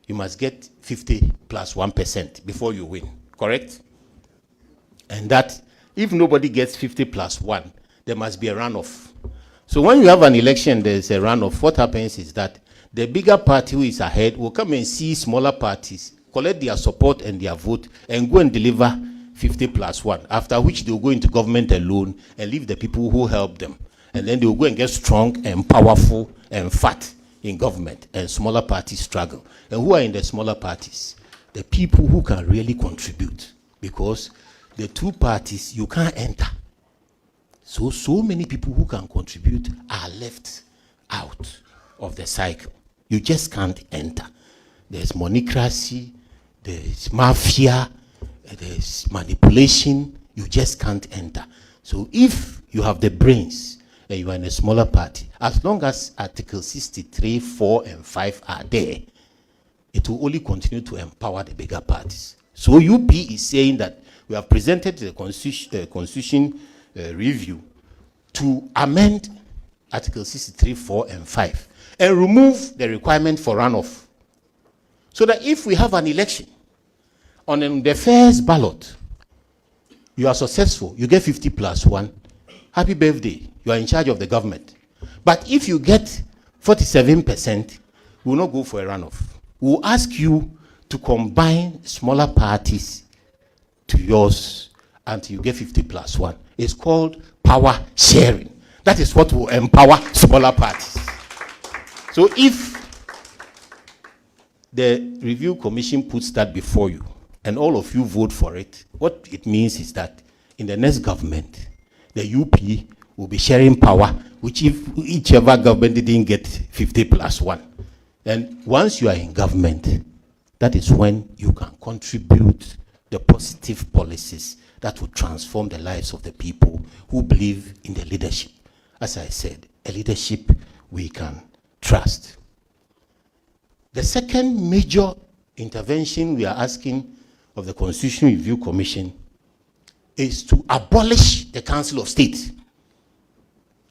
you must get 50 plus 1% before you win, correct? And that if nobody gets 50 plus 1, there must be a runoff. So when you have an election, there's a runoff. What happens is that the bigger party who is ahead will come and see smaller parties, collect their support and their vote, and go and deliver 50 plus 1, after which they will go into government alone and leave the people who help them. And then they will go and get strong and powerful and fat in government, and smaller parties struggle. And who are in the smaller parties? The people who can really contribute, because the two parties you can't enter. So many people who can contribute are left out of the cycle. You just can't enter. There's monocracy, there's mafia, there's manipulation. You just can't enter. So if you have the brains and you are in a smaller party, as long as Article 63, 4, and 5 are there, it will only continue to empower the bigger parties. So UP is saying that we have presented the Constitution review to amend Article 63, 4, and 5 and remove the requirement for runoff. So that if we have an election, on the first ballot, you are successful, you get 50 plus 1, happy birthday, you are in charge of the government. But if you get 47%, we will not go for a runoff. We will ask you to combine smaller parties to yours until you get 50 plus 1. It's called power sharing. That is what will empower smaller parties. So if the review commission puts that before you and all of you vote for it, what it means is that in the next government, the UP will be sharing power, which if whichever government didn't get 50 plus 1. And once you are in government, that is when you can contribute the positive policies that will transform the lives of the people who believe in the leadership. As I said, a leadership we can trust. The second major intervention we are asking of the Constitution Review Commission is to abolish the Council of State.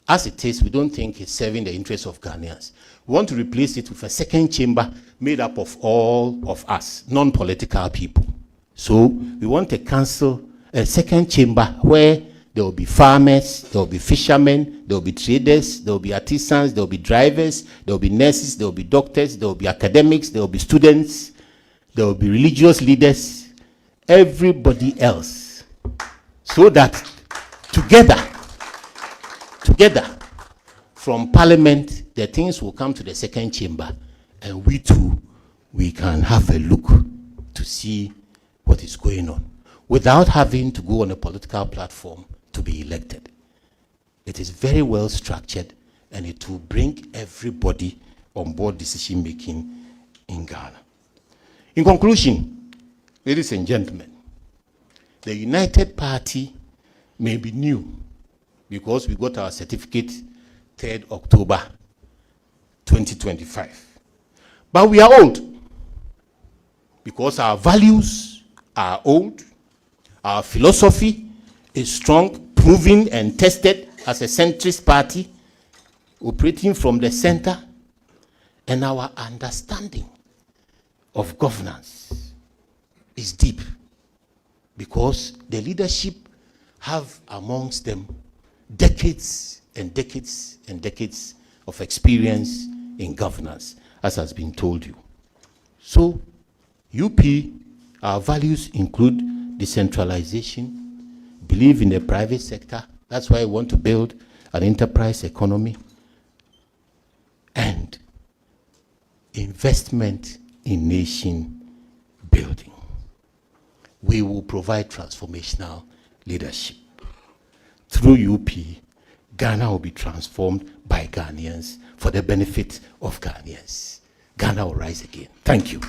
As it is, we don't think it's serving the interests of Ghanaians. We want to replace it with a second chamber made up of all of us, non-political people. So we want a council, a second chamber where there will be farmers, there will be fishermen, there will be traders, there will be artisans, there will be drivers, there will be nurses, there will be doctors, there will be academics, there will be students, there will be religious leaders, everybody else. So that together, from Parliament, the things will come to the second chamber, and we too, we can have a look to see what is going on, without having to go on a political platform to be elected. It is very well structured, and it will bring everybody on board decision making in Ghana. In conclusion, ladies and gentlemen, the United Party may be new because we got our certificate 3rd October 2025. But we are old because our values are old, our philosophy is strong, proven and tested as a centrist party, operating from the center, and our understanding of governance is deep because the leadership have amongst them decades and decades and decades of experience in governance, as has been told you. So, UP, our values include decentralization, believe in the private sector. That's why I want to build an enterprise economy, and investment in nation building. We will provide transformational leadership. Through UP, Ghana will be transformed by Ghanaians for the benefit of Ghanaians. Ghana will rise again. Thank you.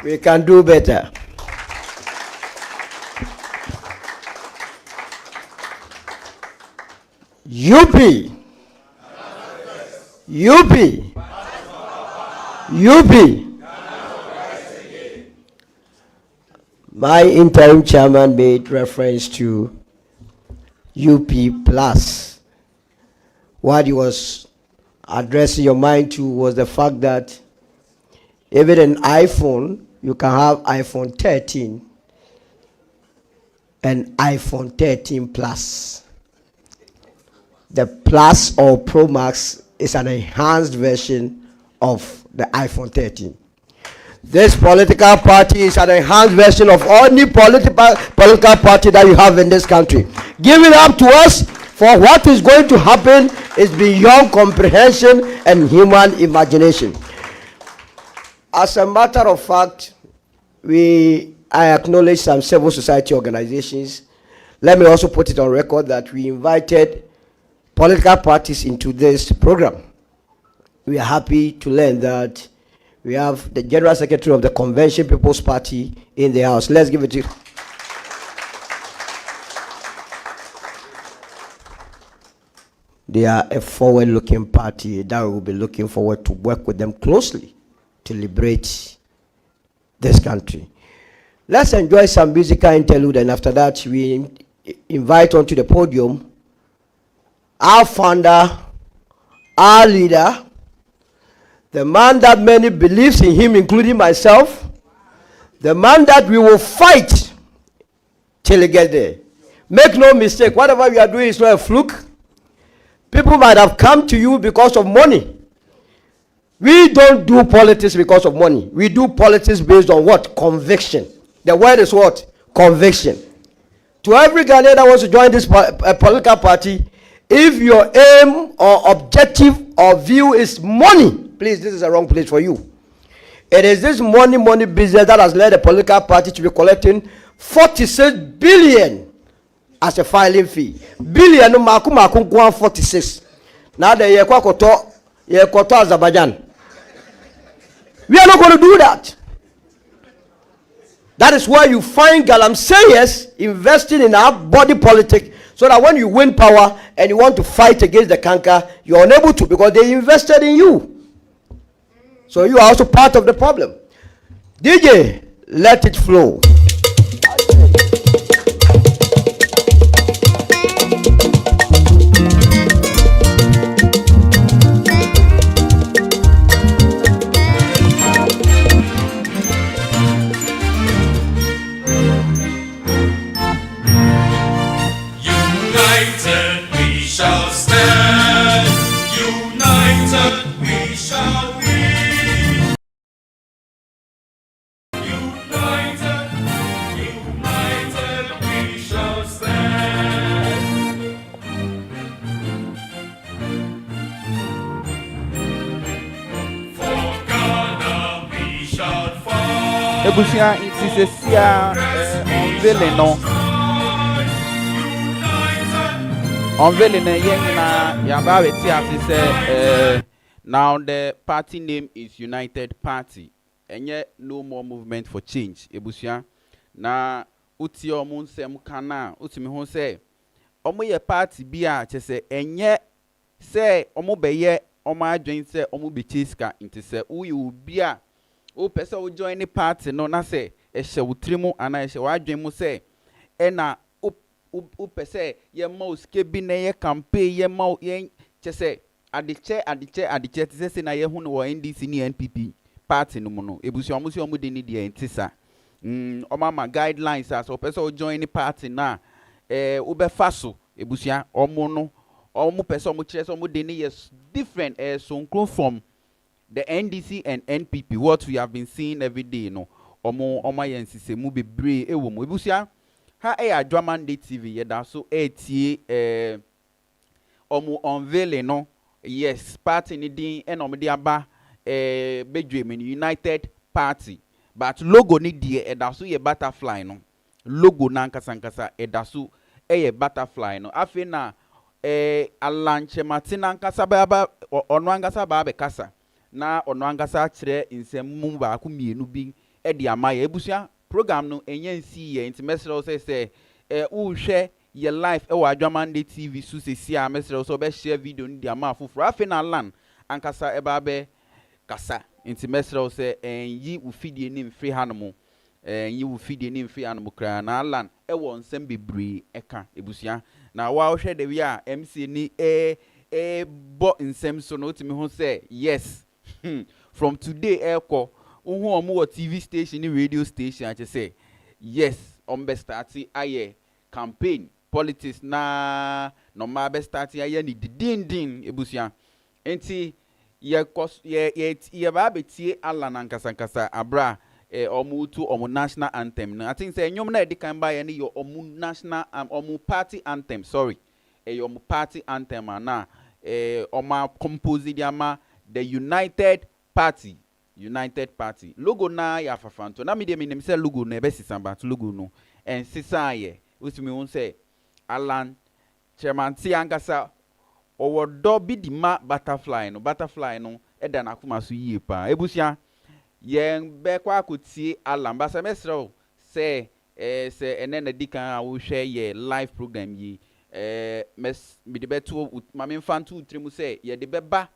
We can do better. UP. UP. UP. My interim chairman made reference to UP Plus. What he was addressing your mind to was the fact that even an iPhone, you can have iPhone 13 and iPhone 13 Plus. The Plus or Pro Max is an enhanced version of the iPhone 13. This political party is an enhanced version of any political party that you have in this country. Give it up to us, for what is going to happen is beyond comprehension and human imagination. As a matter of fact, I acknowledge some civil society organizations. Let me also put it on record that we invited political parties into this program. We are happy to learn that we have the General Secretary of the Convention People's Party in the house. Let's give it to. They are a forward-looking party that will be looking forward to work with them closely to liberate this country. Let's enjoy some musical interlude, and after that we invite onto the podium our founder, our leader, the man that many believes in him, including myself, the man that we will fight till he gets there. Make no mistake, whatever we are doing is not a fluke. People might have come to you because of money. We don't do politics because of money. We do politics based on what? Conviction. The word is what? Conviction. To every Ghanaian that wants to join this political party, if your aim or objective or view is money, please, this is the wrong place for you. It is this money business that has led the political party to be collecting 46 billion as a filing fee. Billion no maku 46. Now the yekoto Azerbaijan. We are not going to do that. That is why you find galamseyers investing in our body politic, so that when you win power and you want to fight against the canker, you are unable to, because they invested in you. So you are also part of the problem. DJ, let it flow. United we shall stand, united we shall win. United we shall stand. For Ghana we shall fight. Ebusia insisesia unveiling no. Unveiling na yaba weti ase say now the party name is United Party. Enye no more movement for change. Ebusia na uti omu nsem kana utimi ho say omo ye party bia che say enye say omo beye omo adwen say omo be chiska nti say uyi obi a o pese o join the party no na say ehye wutrimu ana ehye wadwen mu say ena u pese ye ma uske bi na ye campaign ye ma ye che say adiche te say na ye hu no NDC ni NPP party no mu no ebusu omo de ni de ntisa ma guidelines as o pese o join the party na u be faso ebusia omo pese omo kire so omo de ni yes different so from the NDC and NPP, what we have been seeing every day, no, omo yensise mu bebre ewo mu ebusia ha Adwaman Day TV yeda so omo unveiling no, yes, party ni din and omo de aba bedwem United Party, but logo ni die eda so ye butterfly no, logo na nkasa eda so ye butterfly no, afi na alanche matina nkasa ba ono nkasa ba be kasa na ono angasa kire nsem ba ku mienu bi e de amaye ebusia program no enye nsi ye nti mesero say wo hwe ye live e wa Adwaman Day TV su sesi a mesero so be share video ni de ama afoforo afi na lan ankasa e ba be kasa nti mesero say enyi wo fidie ni mfiri hanomo you will feed the name free animal cry na land e won sem bebre eka ebusia na wa hwe de wi a MC ni bo nsem so no timi ho say yes from today eko who omo TV station ni radio station a say yes on be start aye campaign politics na no ma be start aye ni din ebusia enti ye ba betie ala na nkasa abra omu to omu national anthem na I think say nyom na edikan ba ye ni your omu national omu party anthem sorry your party anthem na oma compose diama the United Party logo na ya fafanto na me de me say logo na be sisamba to logo no en sisa ye usimi won say Alan Kyeremateng angasa owo do bi di ma butterfly no eda na akoma so yie pa ebusia yen be kwa akotie Alan ba se mesro say se ene na dikan a wo hwe ye live program yi mes mi de beto ma me fantu trimu say ye de beba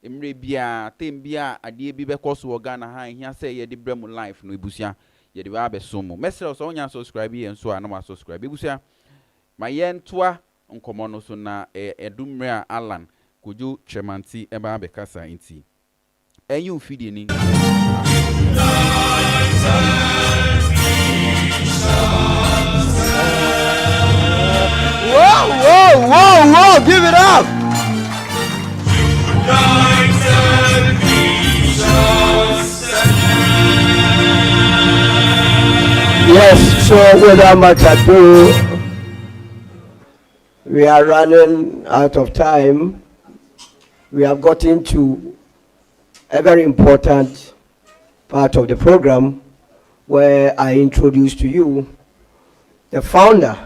emre bia tem bia ade bi be koso wo Ghana ha hia say ye de bremu live no ebusia ye de ba be so mo mesro so onya subscribe ye nso a na ma subscribe ebusia ma yen toa nkomo no so na edumre a Alan kojo Kyeremateng e ba be kasa nti enyu fidie ni Whoa, give it up. United we shall stand. Yes, so without much ado, we are running out of time. We have gotten to a very important part of the program where I introduce to you the founder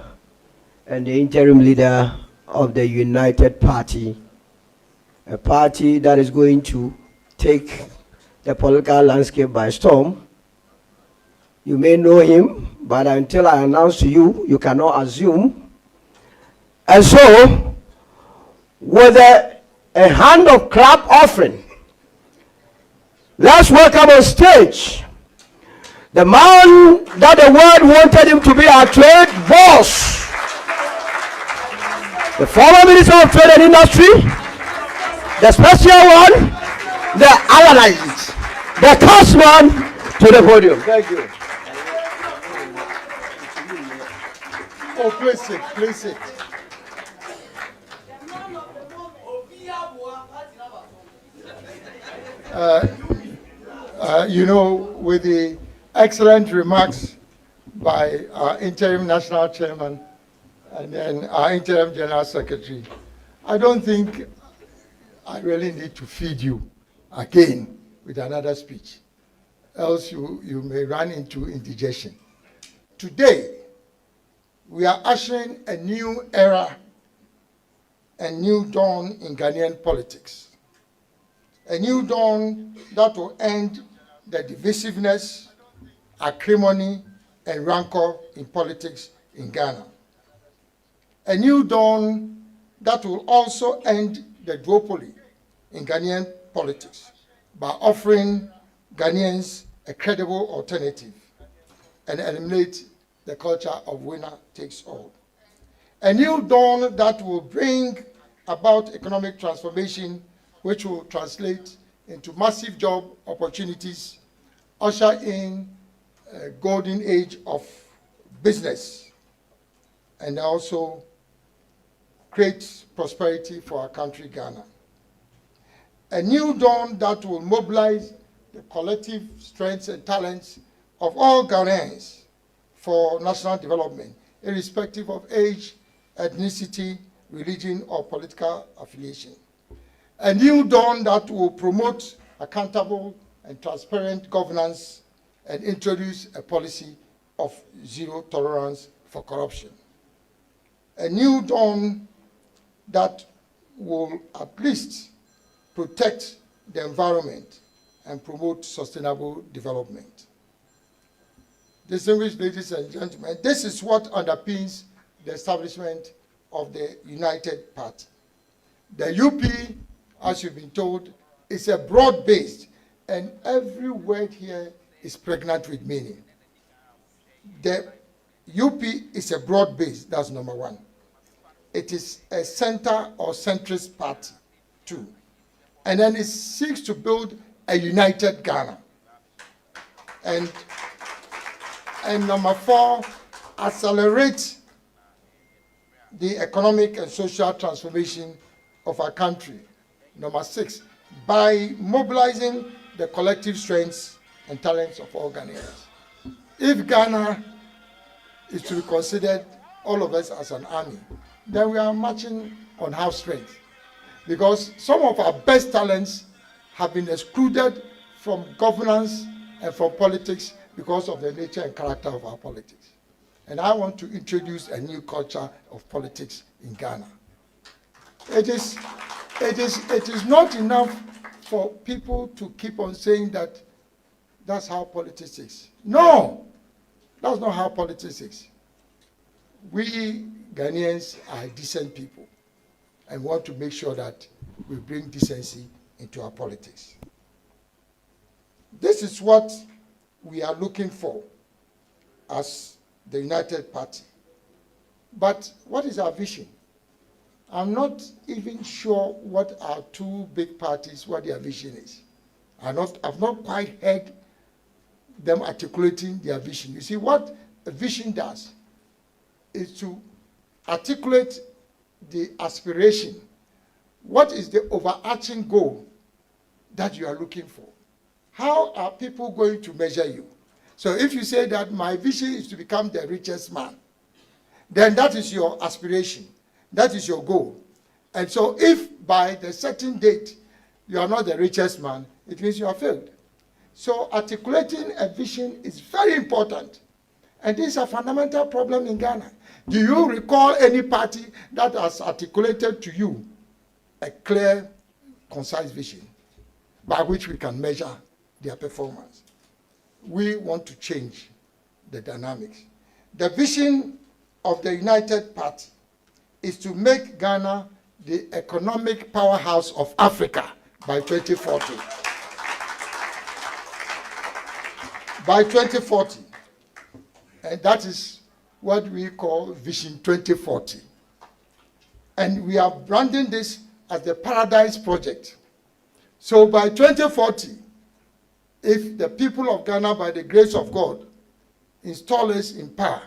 and the interim leader of the United Party, a party that is going to take the political landscape by storm. You may know him, but until I announce to you, you cannot assume. And so, with a hand of clap offering, let's welcome on stage the man that the world wanted him to be our trade boss, the former Minister of Trade and Industry, the special one, the analyst, the castman to the podium. Thank you. Oh, please sit. You know, with the excellent remarks by our interim national chairman and then our interim general secretary, I don't think I really need to feed you again with another speech, else you may run into indigestion. Today, we are ushering a new era, a new dawn in Ghanaian politics. A new dawn that will end the divisiveness, acrimony, and rancor in politics in Ghana. A new dawn that will also end the duopoly in Ghanaian politics by offering Ghanaians a credible alternative and eliminate the culture of winner takes all. A new dawn that will bring about economic transformation, which will translate into massive job opportunities, usher in a golden age of business, and also create prosperity for our country, Ghana. A new dawn that will mobilize the collective strengths and talents of all Ghanaians for national development, irrespective of age, ethnicity, religion, or political affiliation. A new dawn that will promote accountable and transparent governance and introduce a policy of zero tolerance for corruption. A new dawn that will at least protect the environment and promote sustainable development. Distinguished ladies and gentlemen, this is what underpins the establishment of the United Party. The UP, as you've been told, is a broad-based, and every word here is pregnant with meaning. The UP is a broad base, that's number one. It is a center or centrist party, two. And then it seeks to build a united Ghana. And number four, accelerate the economic and social transformation of our country. Number six, by mobilizing the collective strengths and talents of all Ghanaians. If Ghana is to be considered, all of us as an army, then we are marching on half strength. Because some of our best talents have been excluded from governance and from politics because of the nature and character of our politics. And I want to introduce a new culture of politics in Ghana. It is not enough for people to keep on saying that that's how politics is. No, that's not how politics is. We Ghanaians are decent people and want to make sure that we bring decency into our politics. This is what we are looking for as the United Party. But what is our vision? I'm not even sure what our two big parties, what their vision is. I've not quite heard them articulating their vision. You see, what a vision does is to articulate the aspiration. What is the overarching goal that you are looking for? How are people going to measure you? So if you say that my vision is to become the richest man, then that is your aspiration. That is your goal. And so if by the certain date you are not the richest man, it means you have failed. So articulating a vision is very important. And this is a fundamental problem in Ghana. Do you recall any party that has articulated to you a clear, concise vision by which we can measure their performance? We want to change the dynamics. The vision of the United Party is to make Ghana the economic powerhouse of Africa by 2040. By 2040. And that is what we call Vision 2040. And we are branding this as the Paradise Project. So by 2040, if the people of Ghana, by the grace of God, install us in power,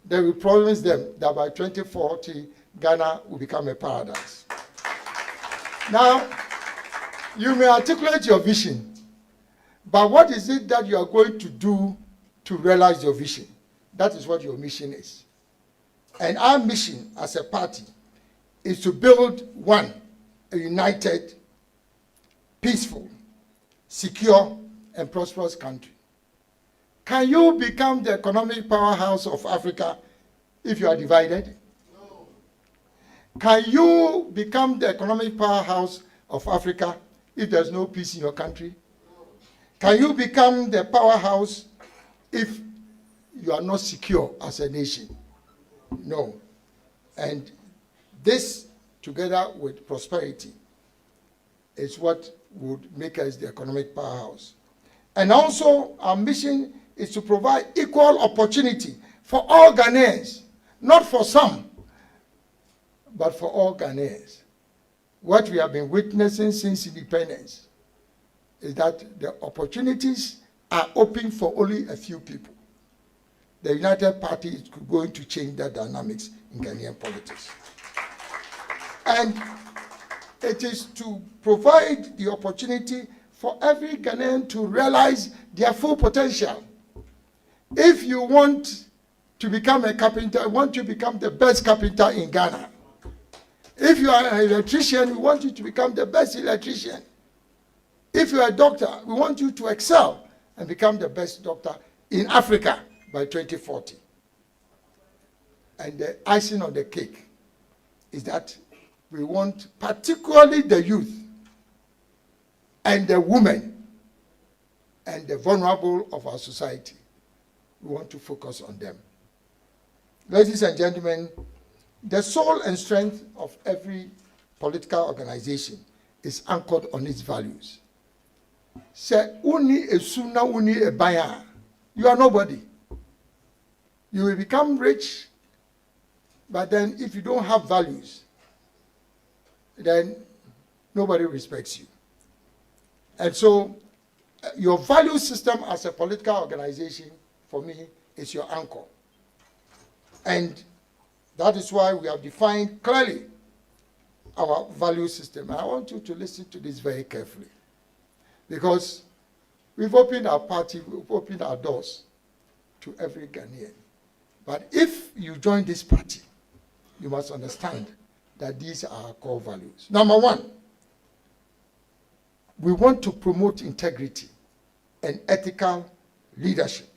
then we promise them that by 2040, Ghana will become a paradise. Now, you may articulate your vision, but what is it that you are going to do to realize your vision? That is what your mission is. And our mission as a party is to build, one, a united, peaceful, secure, and prosperous country. Can you become the economic powerhouse of Africa if you are divided? No. Can you become the economic powerhouse of Africa if there's no peace in your country? No. Can you become the powerhouse if you are not secure as a nation? No. And this, together with prosperity, is what would make us the economic powerhouse. And also, our mission is to provide equal opportunity for all Ghanaians, not for some, but for all Ghanaians. What we have been witnessing since independence is that the opportunities are open for only a few people. The United Party is going to change that dynamics in Ghanaian politics. And it is to provide the opportunity for every Ghanaian to realize their full potential. If you want to become a carpenter, want to become the best carpenter in Ghana. If you are an electrician, we want you to become the best electrician. If you are a doctor, we want you to excel and become the best doctor in Africa by 2040. And the icing on the cake is that we want particularly the youth and the women and the vulnerable of our society. We want to focus on them. Ladies and gentlemen, the soul and strength of every political organization is anchored on its values. Say, uni esuna uni ebaya, you are nobody. You will become rich, but then if you don't have values, then nobody respects you. And so your value system as a political organization, for me, is your anchor. And that is why we have defined clearly our value system. I want you to listen to this very carefully, because we've opened our party, we've opened our doors to every Ghanaian. But if you join this party, you must understand that these are our core values. Number one, we want to promote integrity and ethical leadership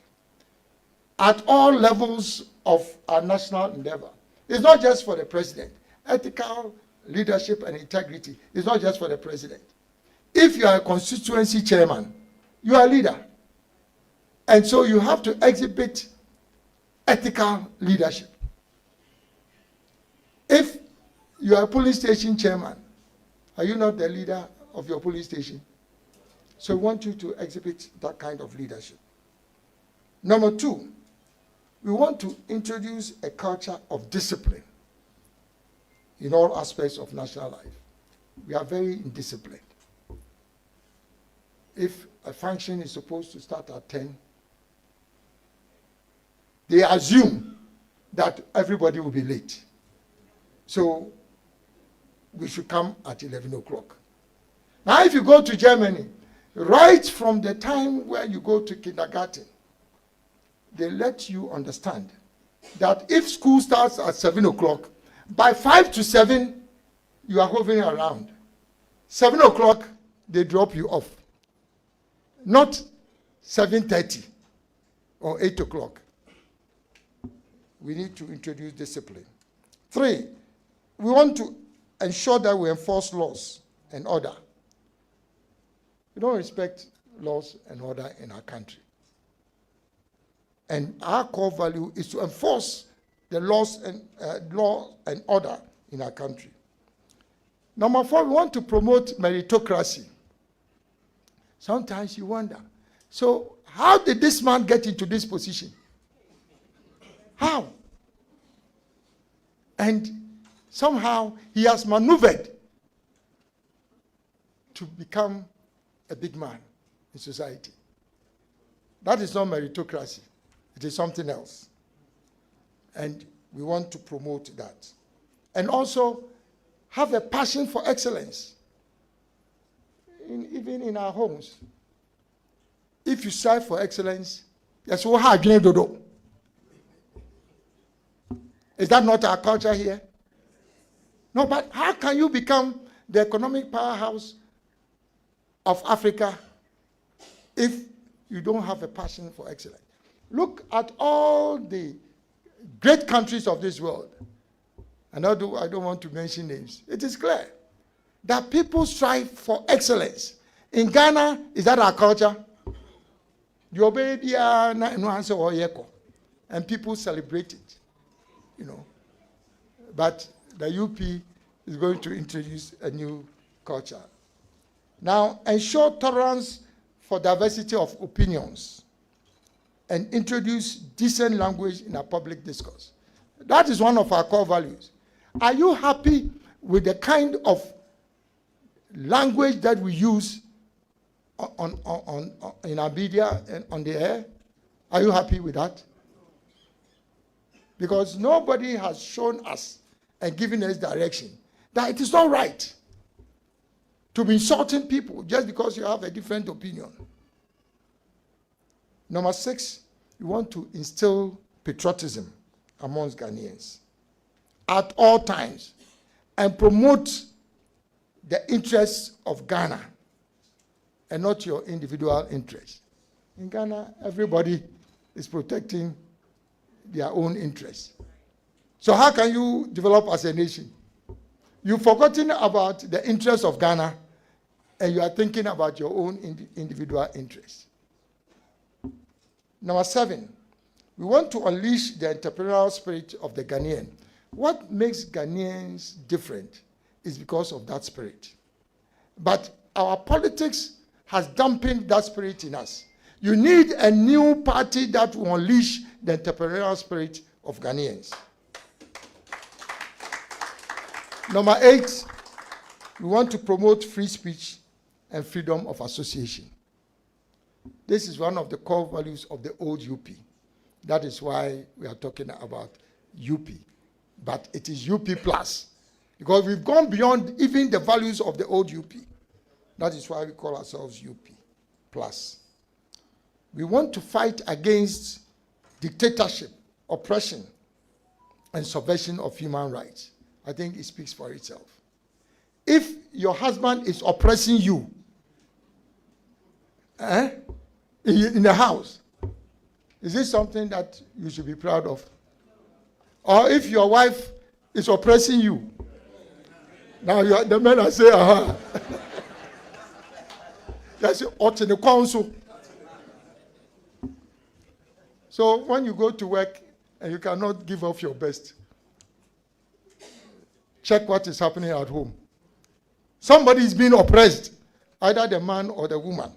at all levels of our national endeavor. It's not just for the president. Ethical leadership and integrity is not just for the president. If you are a constituency chairman, you are a leader. And so you have to exhibit ethical leadership. If you are a police station chairman, are you not the leader of your police station? So we want you to exhibit that kind of leadership. Number two, we want to introduce a culture of discipline in all aspects of national life. We are very indisciplined. If a function is supposed to start at 10, they assume that everybody will be late. So we should come at 11 o'clock. Now, if you go to Germany, right from the time where you go to kindergarten, they let you understand that if school starts at 7 o'clock, by 5 to 7, you are hovering around. 7 o'clock, they drop you off. Not 7:30 or 8 o'clock. We need to introduce discipline. 3, we want to ensure that we enforce laws and order. We don't respect laws and order in our country. And our core value is to enforce the laws and law and order in our country. Number 4, we want to promote meritocracy. Sometimes you wonder, so how did this man get into this position? How? And somehow he has maneuvered to become a big man in society. That is not meritocracy. It is something else. And we want to promote that. And also have a passion for excellence. Even in our homes. If you strive for excellence, yes, what hard dodo. Is that not our culture here? No, but how can you become the economic powerhouse of Africa if you don't have a passion for excellence? Look at all the great countries of this world. And I don't want to mention names. It is clear that people strive for excellence. In Ghana, is that our culture? And people celebrate it, you know. But the UP is going to introduce a new culture. Now, ensure tolerance for diversity of opinions and introduce decent language in our public discourse. That is one of our core values. Are you happy with the kind of language that we use in our media and on the air? Are you happy with that? Because nobody has shown us and given us direction that it is not right to be insulting people just because you have a different opinion. Number 6, we want to instill patriotism amongst Ghanaians at all times and promote the interests of Ghana and not your individual interests. In Ghana, everybody is protecting their own interests. So how can you develop as a nation? You've forgotten about the interests of Ghana and you are thinking about your own individual interests. Number 7, we want to unleash the entrepreneurial spirit of the Ghanaian. What makes Ghanaians different is because of that spirit. But our politics has dampened that spirit in us. You need a new party that will unleash the entrepreneurial spirit of Ghanaians. Number 8, we want to promote free speech and freedom of association. This is one of the core values of the old UP. That is why we are talking about UP. But it is UP plus. Because we've gone beyond even the values of the old UP. That is why we call ourselves UP plus. We want to fight against dictatorship, oppression, and subversion of human rights. I think it speaks for itself. If your husband is oppressing you in the house, is this something that you should be proud of? Or if your wife is oppressing you, now the men are saying, aha. That's out in the council. So when you go to work and you cannot give off your best, check what is happening at home. Somebody is being oppressed, either the man or the woman.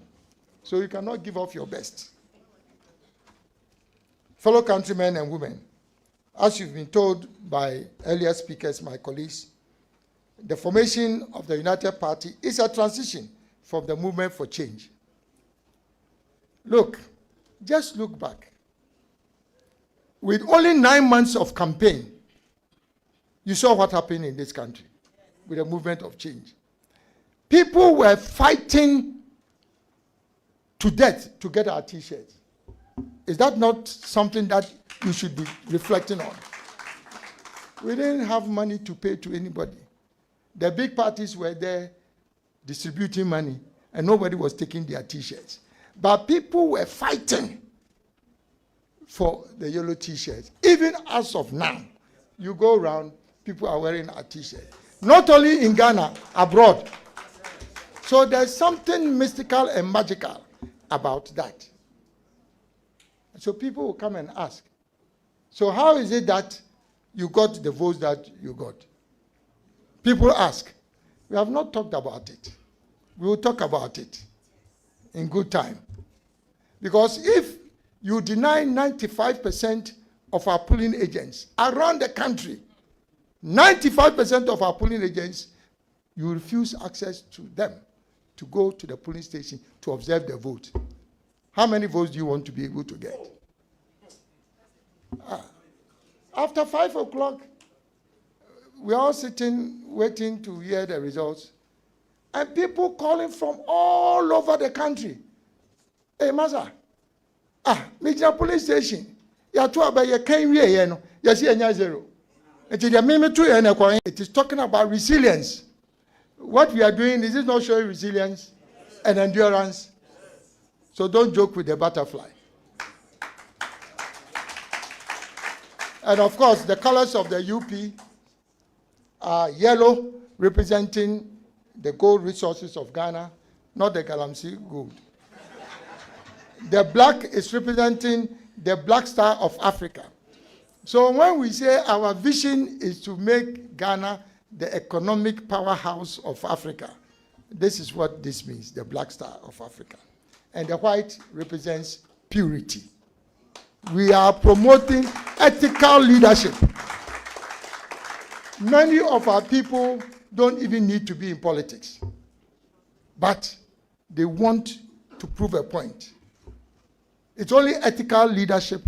So you cannot give off your best. Fellow countrymen and women, as you've been told by earlier speakers, my colleagues, the formation of the United Party is a transition from the movement for change. Look, just look back. With only 9 months of campaign, you saw what happened in this country with the movement of change. People were fighting to death to get our T-shirts. Is that not something that you should be reflecting on? We didn't have money to pay to anybody. The big parties were there distributing money, and nobody was taking their T-shirts. But people were fighting for the yellow T-shirts. Even as of now, you go around, people are wearing a T-shirt. Not only in Ghana, abroad. So there's something mystical and magical about that. So people will come and ask, so how is it that you got the votes that you got? People ask. We have not talked about it. We will talk about it in good time. Because if you deny 95% of our polling agents around the country, 95% of our polling agents, you refuse access to them to go to the polling station to observe the vote. How many votes do you want to be able to get? After 5 o'clock, we are all sitting, waiting to hear the results. And people calling from all over the country. Hey, Maza, Major Police Station. You are about you can't hear, no. You see a zero. It is talking about resilience. What we are doing, is it not showing resilience and endurance? So don't joke with the butterfly. And of course, the colors of the UP are yellow, representing the gold resources of Ghana, not the Galamsey gold. The black is representing the Black Star of Africa. So when we say our vision is to make Ghana the economic powerhouse of Africa, this is what this means, the Black Star of Africa. And the white represents purity. We are promoting ethical leadership. Many of our people don't even need to be in politics, but they want to prove a point. It's only ethical leadership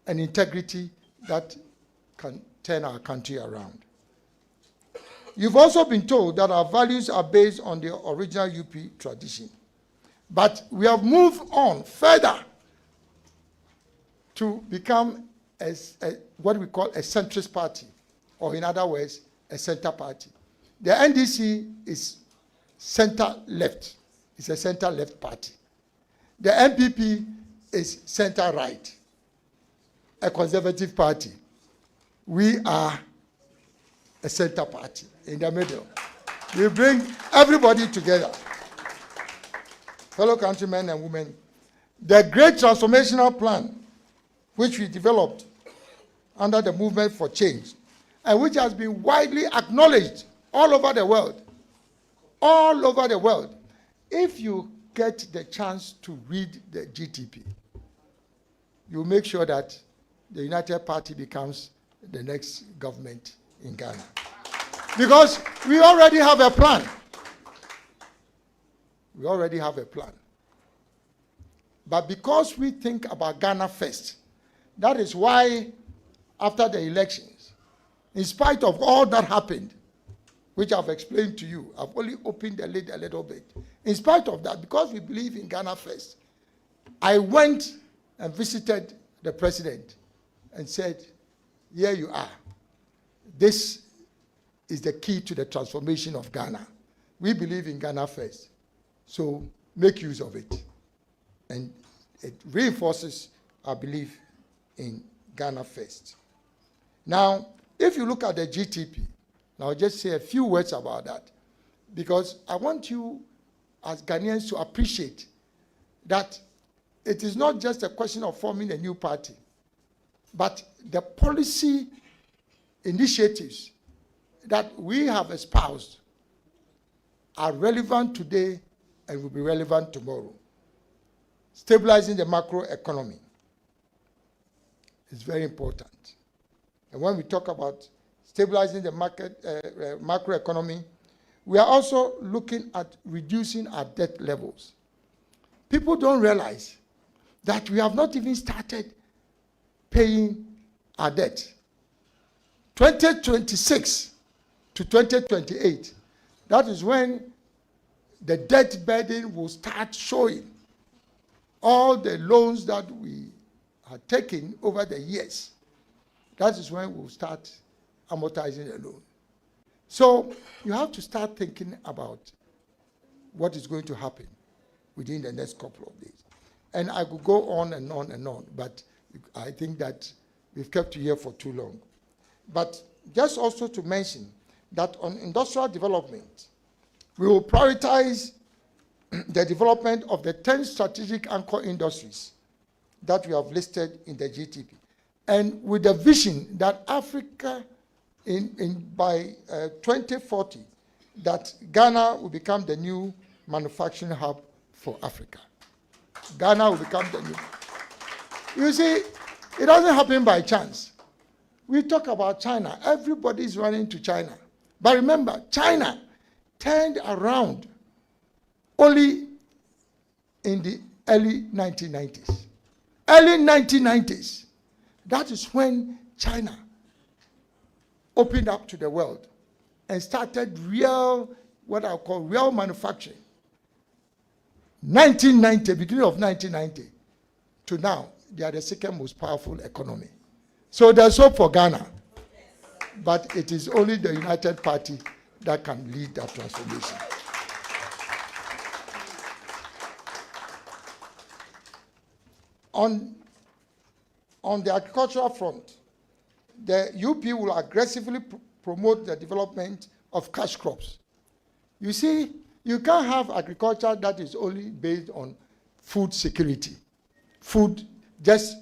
and integrity that can turn our country around. You've also been told that our values are based on the original UP tradition, but we have moved on further to become what we call a centrist party, or in other words, a center party. The NDC is center-left. It's a center-left party. The NPP is center-right, a conservative party. We are a center party in the middle. We bring everybody together. Fellow countrymen and women, the great transformational plan which we developed under the movement for change, and which has been widely acknowledged all over the world. All over the world. If you get the chance to read the GTP, you make sure that the United Party becomes the next government in Ghana. Because we already have a plan. We already have a plan. But because we think about Ghana first, that is why after the elections, in spite of all that happened, which I've explained to you, I've only opened the lid a little bit. In spite of that, because we believe in Ghana first, I went and visited the president and said, here you are. This is the key to the transformation of Ghana. We believe in Ghana first, so make use of it. And it reinforces our belief in Ghana first. Now, if you look at the GTP, now I'll just say a few words about that, because I want you as Ghanaians to appreciate that it is not just a question of forming a new party, but the policy initiatives that we have espoused are relevant today and will be relevant tomorrow. Stabilizing the macroeconomy is very important. And when we talk about stabilizing the macroeconomy, we are also looking at reducing our debt levels. People don't realize that we have not even started paying our debt. 2026 to 2028, that is when the debt burden will start showing. All the loans that we have taken over the years, that is when we'll start amortizing the loan. So you have to start thinking about what is going to happen within the next couple of days. And I could go on and on and on, but I think that we've kept you here for too long. But just also to mention that on industrial development, we will prioritize the development of the 10 strategic anchor industries that we have listed in the GTP. And with the vision that Africa, by 2040, that Ghana will become the new manufacturing hub for Africa. Ghana will become the new. You see, it doesn't happen by chance. We talk about China. Everybody is running to China. But remember, China turned around only in the early 1990s. Early 1990s. That is when China opened up to the world and started real, what I call real manufacturing. 1990, beginning of 1990 to now, they are the second most powerful economy. So there's hope for Ghana. But it is only the United Party that can lead that transformation. On the agricultural front, the UP will aggressively promote the development of cash crops. You see, you can't have agriculture that is only based on food security, food just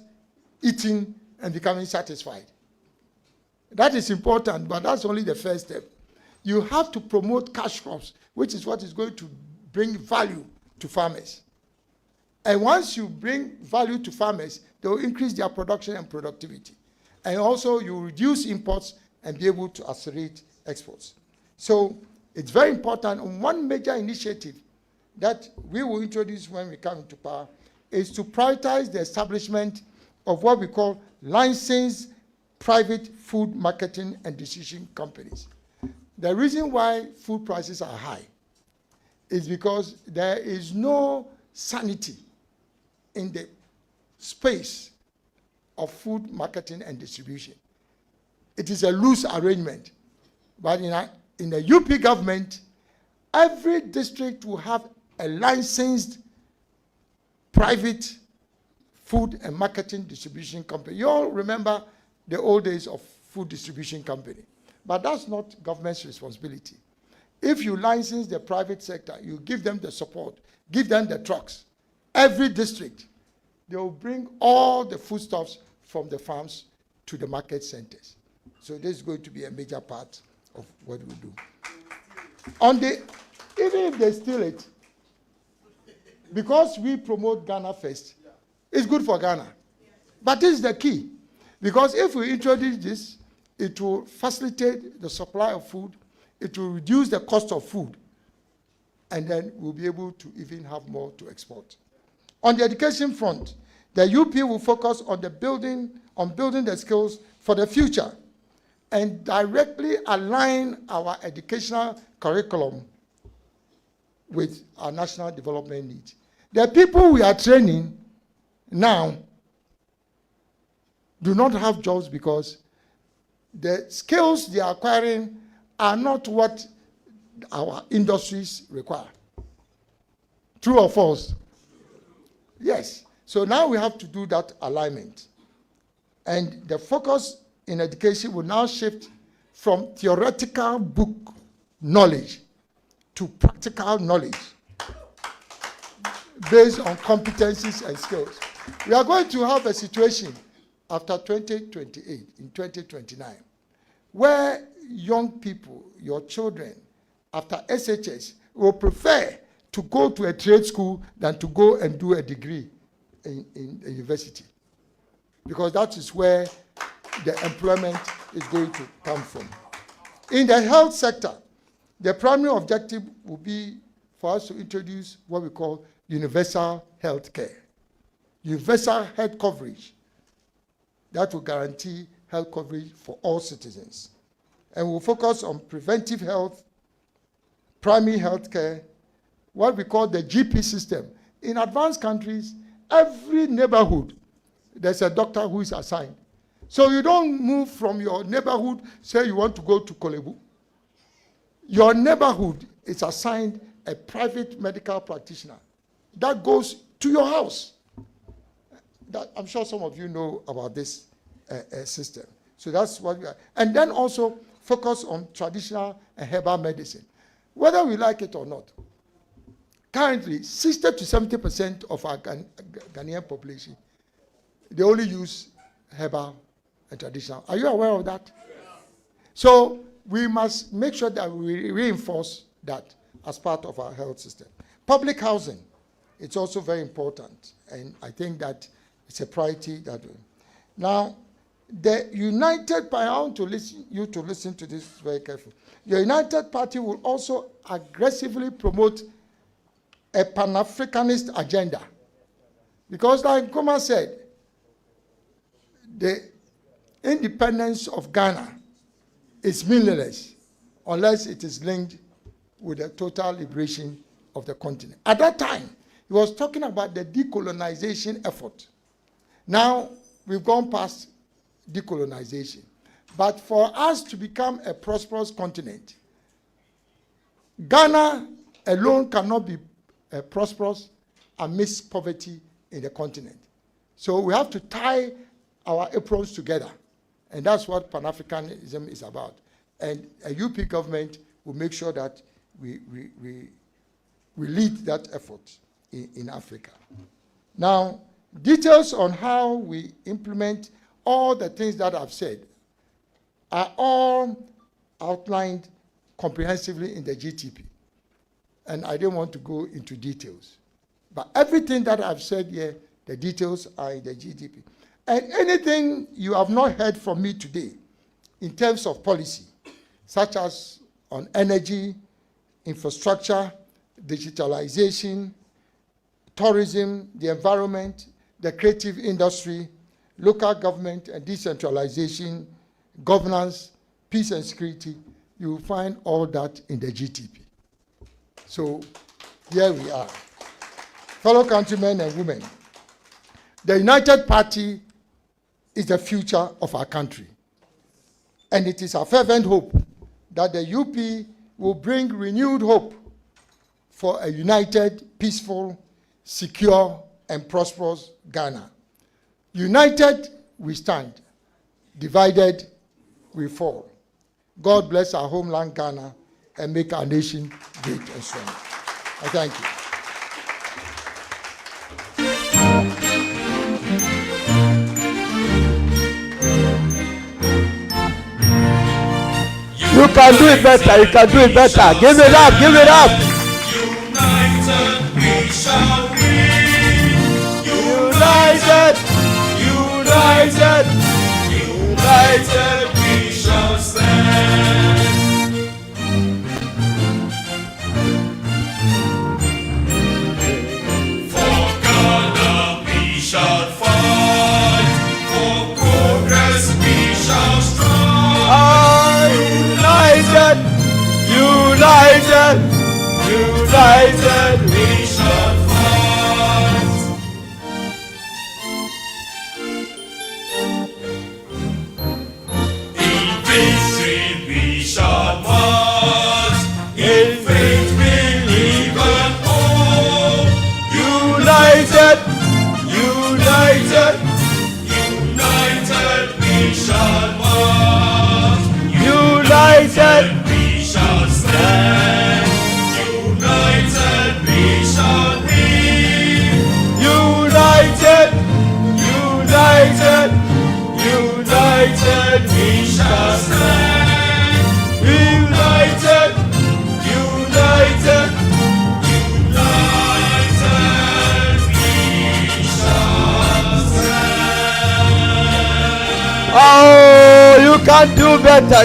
eating and becoming satisfied. That is important, but that's only the first step. You have to promote cash crops, which is what is going to bring value to farmers. And once you bring value to farmers, they will increase their production and productivity. And also, you reduce imports and be able to accelerate exports. So it's very important. And one major initiative that we will introduce when we come into power is to prioritize the establishment of what we call licensed private food marketing and distribution companies. The reason why food prices are high is because there is no sanity in the space of food marketing and distribution. It is a loose arrangement. But in the UP government, every district will have a licensed private food and marketing distribution company. You all remember the old days of food distribution company. But that's not government's responsibility. If you license the private sector, you give them the support, give them the trucks. Every district, they will bring all the foodstuffs from the farms to the market centers. So this is going to be a major part of what we do. Even if they steal it, because we promote Ghana first, it's good for Ghana. But this is the key. Because if we introduce this, it will facilitate the supply of food, it will reduce the cost of food, and then we'll be able to even have more to export. On the education front, the UP will focus on building the skills for the future and directly align our educational curriculum with our national development needs. The people we are training now do not have jobs because the skills they are acquiring are not what our industries require. True or false? Yes. So now we have to do that alignment. And the focus in education will now shift from theoretical book knowledge to practical knowledge based on competencies and skills. We are going to have a situation after 2028, in 2029, where young people, your children, after SHS, will prefer to go to a trade school than to go and do a degree in a university. Because that is where the employment is going to come from. In the health sector, the primary objective will be for us to introduce what we call universal health care. Universal health coverage that will guarantee health coverage for all citizens. And we'll focus on preventive health, primary health care, what we call the GP system. In advanced countries, every neighborhood, there's a doctor who is assigned. So you don't move from your neighborhood, say you want to go to Kolebu. Your neighborhood is assigned a private medical practitioner that goes to your house. That, I'm sure some of you know about this system. So that's what we are. And then also focus on traditional and herbal medicine. Whether we like it or not, currently 60 to 70% of our Ghanaian population, they only use herbal and traditional. Are you aware of that? Yes. So we must make sure that we reinforce that as part of our health system. Public housing, it's also very important, and I think that it's a priority that way. Now, the United Party, I want you to listen to this very carefully. The United Party will also aggressively promote a Pan-Africanist agenda. Because like Nkrumah said, the independence of Ghana is meaningless unless it is linked with the total liberation of the continent. At that time, he was talking about the decolonization effort. Now, we've gone past decolonization. But for us to become a prosperous continent, Ghana alone cannot be prosperous amidst poverty in the continent. So we have to tie our aprons together. And that's what Pan-Africanism is about. And a UP government will make sure that we lead that effort in Africa. Now, details on how we implement all the things that I've said are all outlined comprehensively in the GTP. And I don't want to go into details. But everything that I've said here, the details are in the GTP. And anything you have not heard from me today in terms of policy, such as on energy, infrastructure, digitalization, tourism, the environment, the creative industry, local government and decentralization, governance, peace and security, you will find all that in the GTP. So here we are. Fellow countrymen and women, the United Party is the future of our country. And it is our fervent hope that the UP will bring renewed hope for a united, peaceful, secure, and prosperous Ghana. United, we stand. Divided, we fall. God bless our homeland Ghana and make our nation great and strong. I thank you. You can do it better. You can do it better. Give it up. Give it up. United we shall win. United. United. United we shall fight. In victory we shall march. In faith, believe and hope. United, united, United we shall march. united. We shall stand. United we shall win. United, united, united We shall stand. united, united. United we shall stand. Oh, you can do better.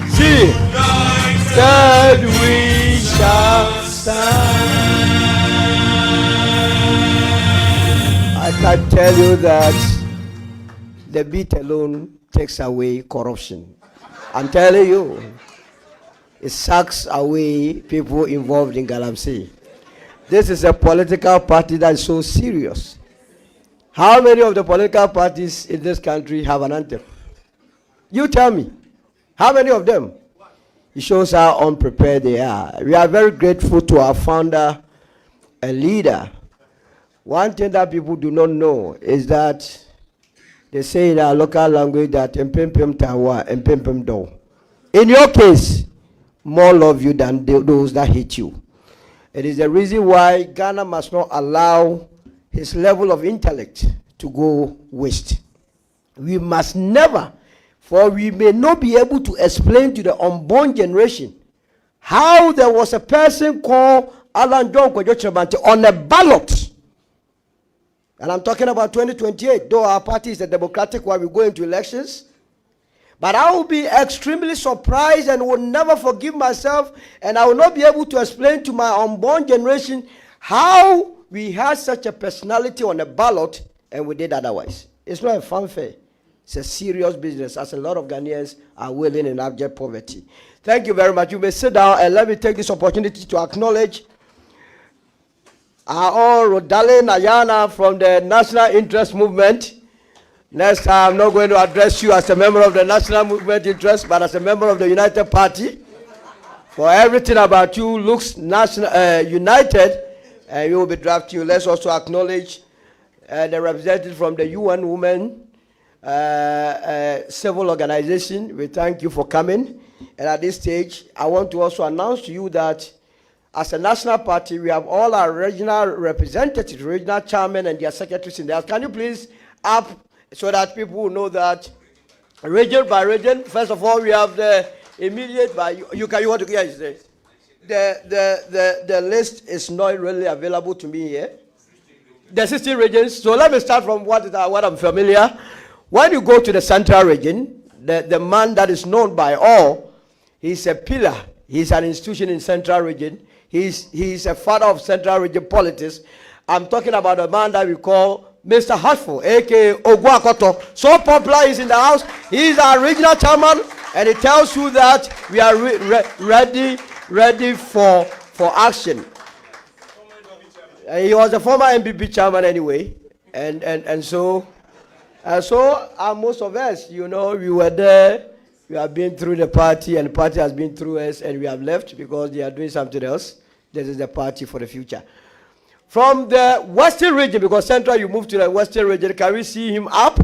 See, United that we shall stand. I can tell you that the beat alone takes away corruption. I'm telling you, it sucks away people involved in Galamsey. This is a political party that is so serious. How many of the political parties in this country have an anthem? You tell me. How many of them? It shows how unprepared they are. We are very grateful to our founder and leader. One thing that people do not know is that they say in our local language that "Mpempem tawa, mpempem do." In your case, more love you than those that hate you. It is the reason why Ghana must not allow his level of intellect to go waste. We must never, for we may not be able to explain to the unborn generation how there was a person called Alan John Kyeremateng on a ballot. And I'm talking about 2028, though our party is a democratic one, we go into elections. But I will be extremely surprised and will never forgive myself, and I will not be able to explain to my unborn generation how we had such a personality on a ballot and we did otherwise. It's not a fanfare. It's a serious business, as a lot of Ghanaians are willing in abject poverty. Thank you very much. You may sit down, and let me take this opportunity to acknowledge our own darling Ayana from the National Interest Movement. Next time, I'm not going to address you as a member of the National Movement Interest, but as a member of the United Party. For everything about you looks united, and we will be drafting you. Let's also acknowledge the representative from the UN Women Civil Organization. We thank you for coming. And at this stage, I want to also announce to you that as a national party, we have all our regional representatives, regional chairmen, and their secretaries in there. Can you please up so that people will know that region by region? First of all, we have the immediate by you want to hear this? The list is not really available to me here. The 16 regions. So let me start from what I'm familiar. When you go to the central region, the man that is known by all, he's a pillar. He's an institution in central region. He's a father of central region politics. I'm talking about a man that we call Mr. Hartford, aka Ogwakoto. So popular, he's in the house. He's our regional chairman, and he tells you that we are ready for action. He was a former NPP chairman anyway, and so most of us, you know, we were there. We have been through the party, and the party has been through us, and we have left because they are doing something else. This is the party for the future. From the Western region, because Central, you move to the Western region, can we see him up?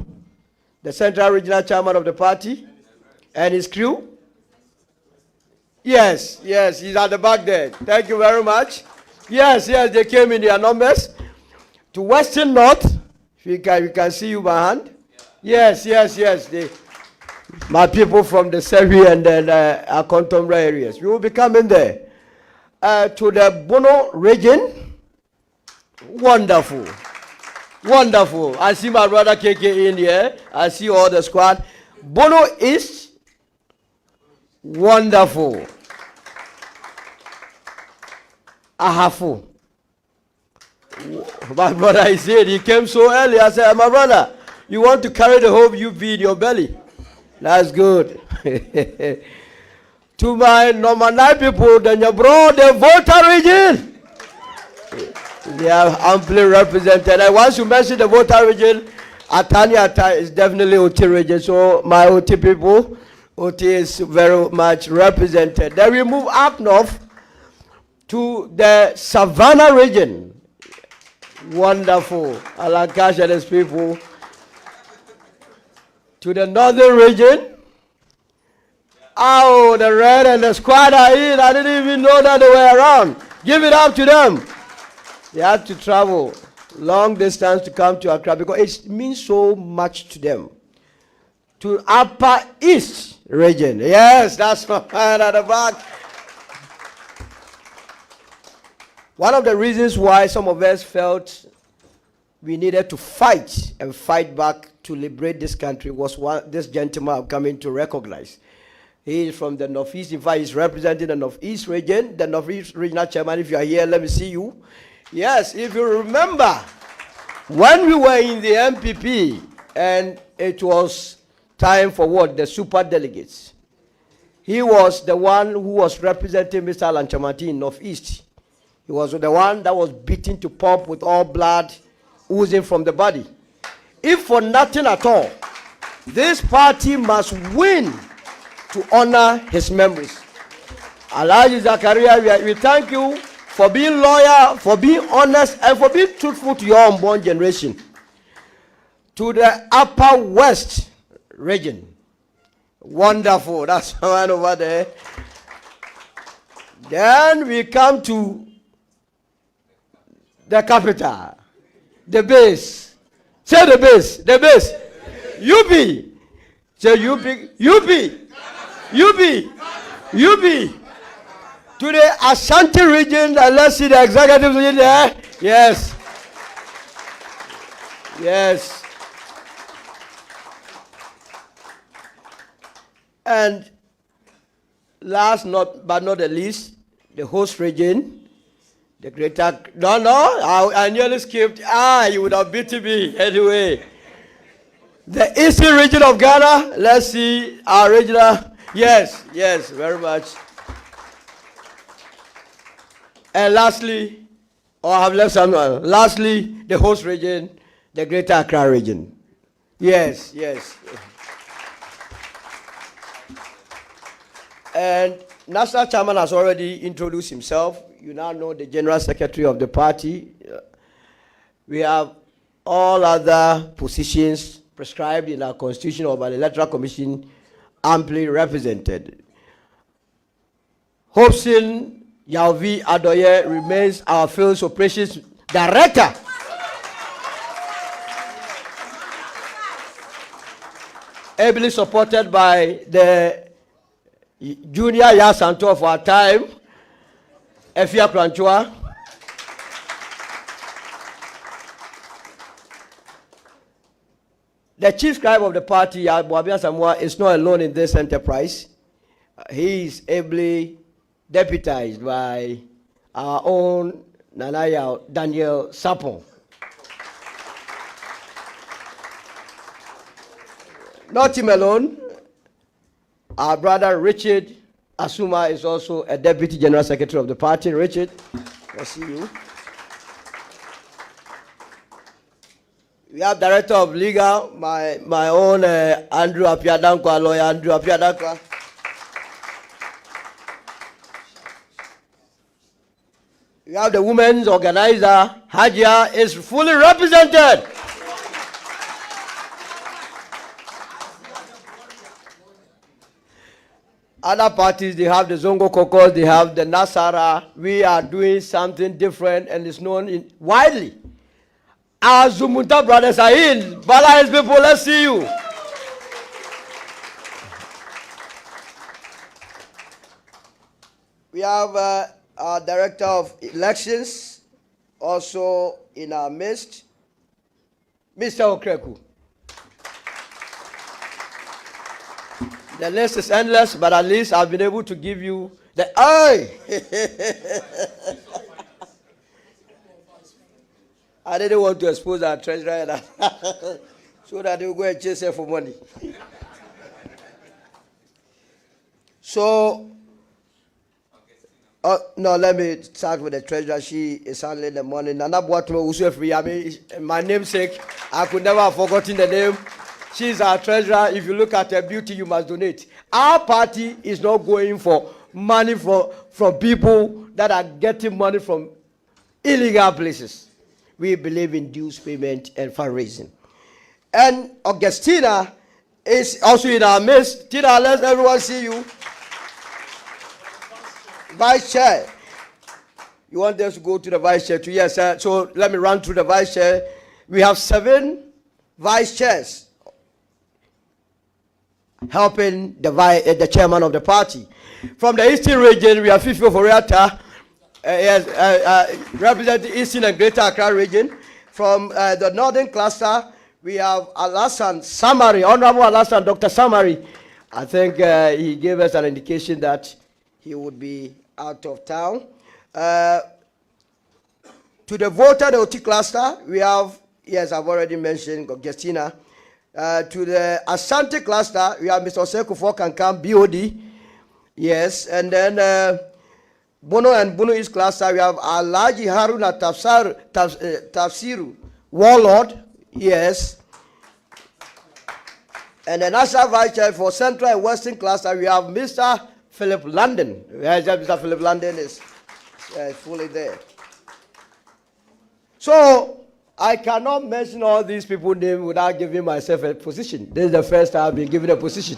The Central Regional Chairman of the party and his crew? Yes, he's at the back there. Thank you very much. Yes, they came in their numbers. To Western North, we can see you by hand. Yes. My people from the Sevi and then Akontombra areas. We will be coming there. To the Bono region. Wonderful. I see my brother KK in here. I see all the squad. Bono East. Wonderful. Ahafu. My brother, I said, he came so early. I said, my brother, you want to carry the whole UV in your belly? That's good. To my number 9 people, the Nyabro, the voter region. They are amply represented. And once you mention the voter region, Atani is definitely OT region. So my OT people, OT is very much represented. Then we move up north to the Savannah region. Wonderful. Alakash and his people. To the northern region. Oh, the red and the squad are in. I didn't even know that they were around. Give it up to them. They had to travel long distance to come to Accra because it means so much to them. To Upper East region. Yes, that's my man at the back. One of the reasons why some of us felt we needed to fight and fight back to liberate this country was this gentleman I'm coming to recognize. He is from the Northeast. In fact, he's representing the Northeast region. The Northeast regional chairman, if you are here, let me see you. Yes, if you remember, when we were in the NPP and it was time for what? The super delegates. He was the one who was representing Mr. Alan Chamati in Northeast. He was the one that was beaten to pulp with all blood oozing from the body. If for nothing at all, this party must win to honor his memories. Alhaji Zakaria, we thank you for being loyal, for being honest, and for being truthful to your unborn generation. To the Upper West region. Wonderful. That's one over there. Then we come to the capital, the base. Say the base, the base. UP. Say UP. UP. To the Ashanti region, and let's see the executives in there. Yes. Yes. And last but not the least, the host region, the greater. No, I nearly skipped. You would have beaten me anyway. The eastern region of Ghana, let's see our regional. Yes, very much. And lastly, I have left someone. Lastly, the host region, the greater Accra region. Yes. And National Chairman has already introduced himself. You now know the General Secretary of the party. We have all other positions prescribed in our Constitution or by the Electoral Commission amply represented. Hobson Yauvi Adoye remains our Field Operations Director. Ably supported by the junior Yasanto of our time, Efia Planchua. The chief scribe of the party, Boabia Samoa, is not alone in this enterprise. He is ably deputized by our own Nanaya Daniel Sapon. Not him alone, our brother Richard Asuma is also a deputy general secretary of the party. Richard, I see you. We have director of legal, my own Andrew Apiadankwa, lawyer Andrew Apiadankwa. We have the women's organizer, Hajia, is fully represented. Other parties, they have the Zongo Kokos, they have the Nasara. We are doing something different and it's known widely. Our Zumunta brothers are in. Bala is people, let's see you. We have our director of elections also in our midst, Mr. Okreku. The list is endless, but at least I've been able to give you the eye. I didn't want to expose our treasurer so that they will go and chase her for money. So No, let me start with the treasurer. She is handling the money. Nana Boatmo Usufri. I mean, my namesake. I could never have forgotten the name. She's our treasurer. If you look at her beauty, you must donate. Our party is not going for money from people that are getting money from illegal places. We believe in dues payment and fundraising. And Augustina is also in our midst. Tina, let everyone see you. Vice Chair. You want us to go to the Vice Chair too? Yes, sir. So let me run through the Vice Chair. We have 7 Vice Chairs helping the chairman of the party. From the Eastern region, we have Fifi Oforiata, representing Eastern and Greater Accra region. From the Northern cluster, we have Alassane Samari, Honorable Alassane Dr. Samari. I think he gave us an indication that he would be out of town. To the voter, the OT cluster, we have, yes, I've already mentioned Justina. To the Asante cluster, we have Mr. Oseko Fokankam, BOD. Yes, and then Bono and Bono East cluster, we have Alaji Haruna Tafsiru, Warlord. Yes. And the National Vice Chair for Central and Western cluster, we have Mr. Philip London. Yes, Mr. Philip London is fully there. So, I cannot mention all these people's names without giving myself a position. This is the first time I've been given a position.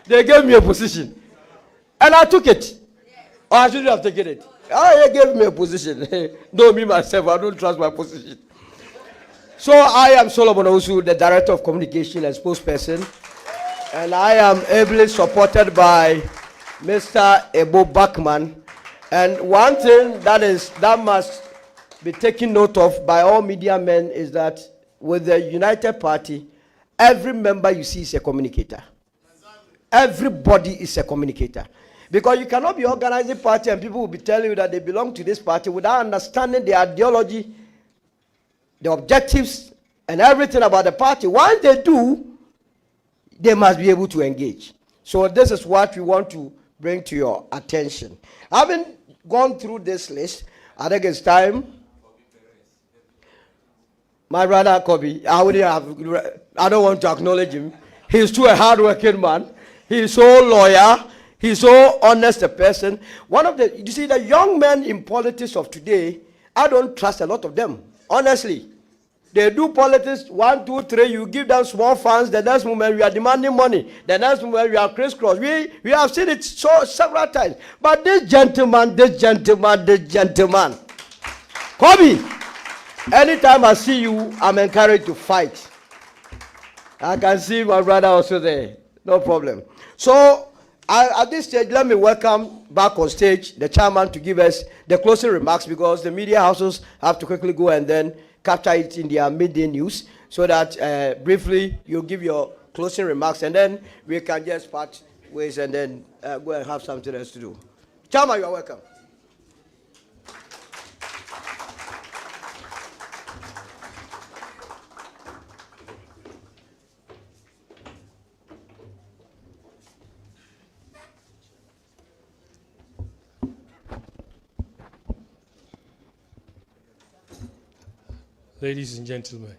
They gave me a position. And I took it. Or I shouldn't have taken it. They gave me a position. No, me myself, I don't trust my position. So I am Solomon Osu, the Director of Communication and Spokesperson. And I am ably supported by Mr. Ebo Bachman. And one thing that must be taken note of by all media men is that with the United Party, every member you see is a communicator. Everybody is a communicator. Because you cannot be organizing party and people will be telling you that they belong to this party without understanding the ideology, the objectives, and everything about the party. Once they do, they must be able to engage. So this is what we want to bring to your attention. Having gone through this list, I think it's time. My brother Kobe, I don't want to acknowledge him. He's too a hard-working man. He's so loyal. He's so honest a person. You see, the young men in politics of today, I don't trust a lot of them. Honestly. They do politics, 1, 2, 3, you give them small funds, the next moment we are demanding money. The next moment we are crisscross. We have seen it several times. But this gentleman, Kobe, anytime I see you, I'm encouraged to fight. I can see my brother also there. No problem. So, at this stage, let me welcome back on stage the chairman to give us the closing remarks because the media houses have to quickly go and then capture it in their midday news so that briefly you give your closing remarks and then we can just part ways and then go and have something else to do. Chairman, you are welcome. Ladies and gentlemen,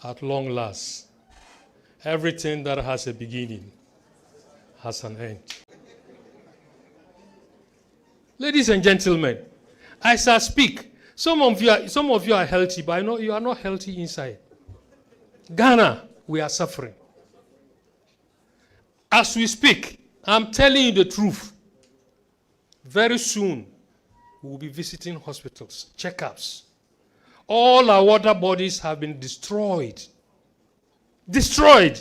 at long last, everything that has a beginning has an end. Ladies and gentlemen, as I speak, some of you are healthy, but I know you are not healthy inside. Ghana, we are suffering. As we speak, I'm telling you the truth. Very soon, we will be visiting hospitals, checkups. All our water bodies have been destroyed. Destroyed.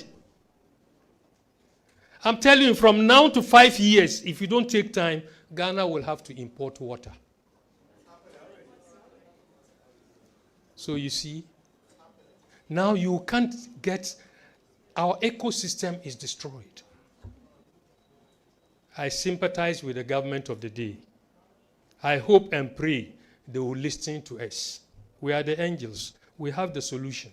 I'm telling you, from now to 5 years, if you don't take time, Ghana will have to import water. So you see, now you can't get, our ecosystem is destroyed. I sympathize with the government of the day. I hope and pray they will listen to us. We are the angels. We have the solution.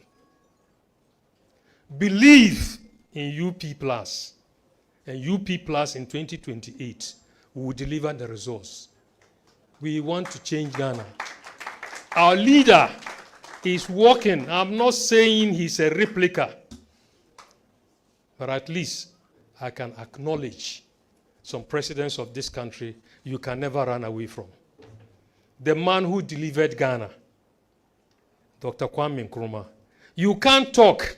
Believe in UP Plus. And UP Plus in 2028 we will deliver the results. We want to change Ghana. Our leader is working. I'm not saying he's a replica, but at least I can acknowledge some presidents of this country you can never run away from. The man who delivered Ghana, Dr. Kwame Nkrumah. You can't talk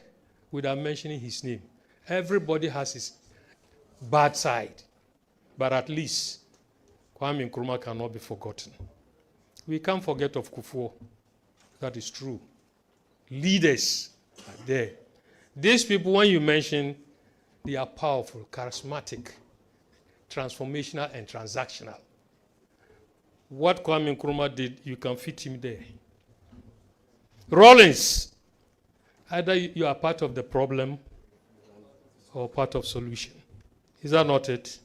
without mentioning his name. Everybody has his bad side, but at least Kwame Nkrumah cannot be forgotten. We can't forget of Kufuor. That is true. Leaders are there. These people, when you mention, they are powerful, charismatic, transformational, and transactional. What Kwame Nkrumah did, you can fit him there. Rollins, either you are part of the problem or part of solution. Is that not it?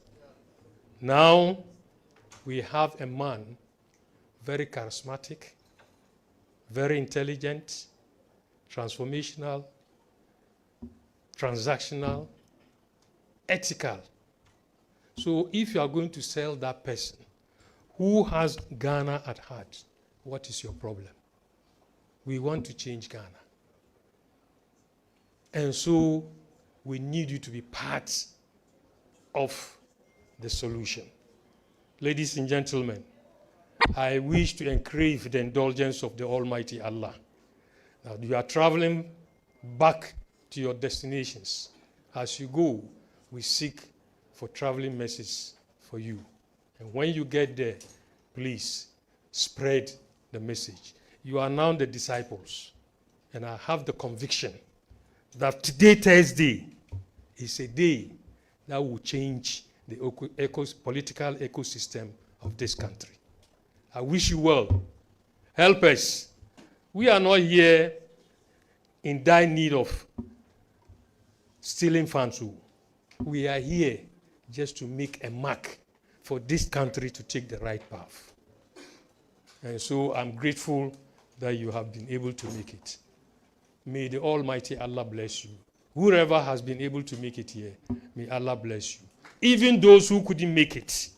Now we have a man, very charismatic, very intelligent, transformational, transactional, ethical. So if you are going to sell that person who has Ghana at heart, what is your problem? We want to change Ghana. And so we need you to be part of the solution. Ladies and gentlemen, I wish to encourage the indulgence of the Almighty Allah. Now you are traveling back to your destinations. As you go, we seek for traveling messages for you. And when you get there, please spread the message. You are now the disciples. And I have the conviction that today, Thursday, is a day that will change the political ecosystem of this country. I wish you well. Help us. We are not here in dire need of stealing funds. We are here just to make a mark for this country to take the right path. And so I'm grateful that you have been able to make it. May the Almighty Allah bless you. Whoever has been able to make it here, may Allah bless you. Even those who couldn't make it,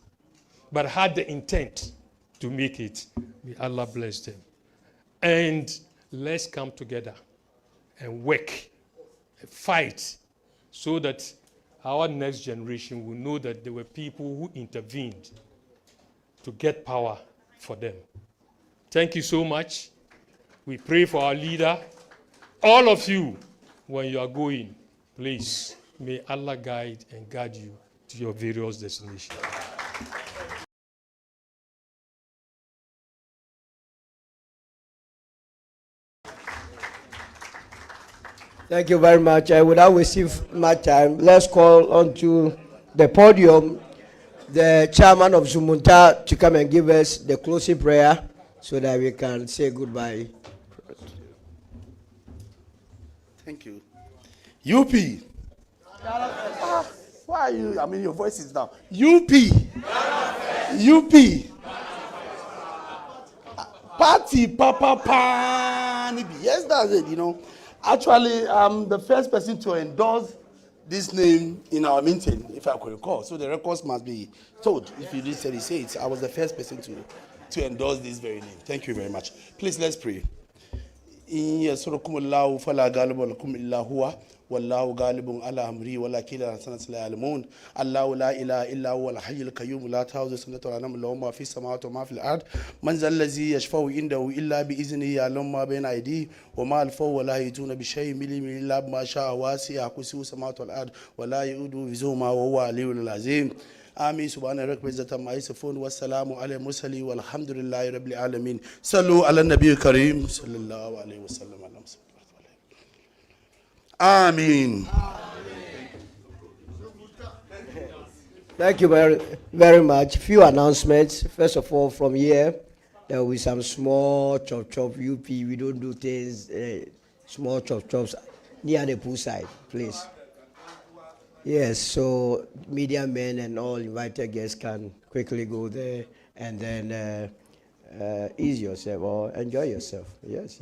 but had the intent to make it, may Allah bless them. And let's come together and work, fight, so that our next generation will know that there were people who intervened to get power for them. Thank you so much. We pray for our leader. All of you, when you are going, please, may Allah guide and guide you to your various destinations. Thank you very much. Without wasting much time, let's call onto the podium the chairman of Zumunta to come and give us the closing prayer so that we can say goodbye. Thank you. UP. Why are you? I mean, your voice is down. UP. UP. Party Papa Panibi. Yes, that's it, you know. Actually, I'm the first person to endorse this name in our meeting, if I could recall. So the records must be told. If you didn't say it, I was the first person to endorse this very name. Thank you very much. Please, let's pray. In yasrukum Allahu fala ghaliba lakum illa huwa wallahu ghalibun ala amri walakinna sanata la ya'lamun Allahu la ilaha illa huwa al-hayyul qayyum la ta'khudhuhu sinatun wa la nawm lahu ma fis samawati wa ma fil ard man zal ladzi yashfa'u indahu illa bi idhnihi ya'lamu ma bayna aydihim wa ma khalfahum wa la yahituna bi shay'in min ilmihi illa bima sha'a wasi'a kursiyuhu samawati wal ard wa la ya'uduhu hifdhuhuma wa huwa al-'aliyyul 'azim. Amin. Subhana rabbika rabbil izzati wa salamun ala al-mursalin walhamdulillahi rabbil alamin. Sallu ala nabiyil karim sallallahu alayhi wa sallam. Amin. Thank you very, very much. Few announcements. First of all, from here, there will be some small chop UP. We don't do things, small chops near the poolside, please. Yes, so media men and all invited guests can quickly go there and then ease yourself or enjoy yourself. Yes.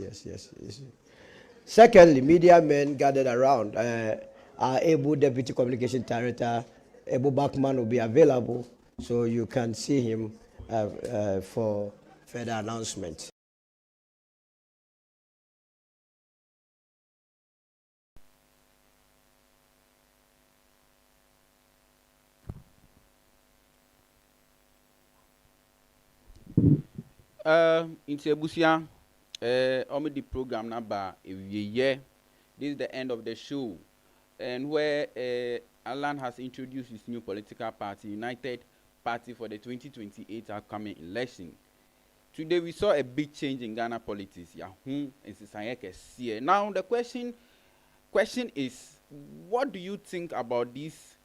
Secondly, media men gathered around. Our able Deputy Communication Director, Ebu Bachman, will be available So you can see him for further announcement. Into Ebusia, the program number year. This is the end of the show, and where Alan has introduced his new political party, United Party, for the 2028 upcoming election. Today we saw a big change in Ghana politics. Now the question is, what do you think about this?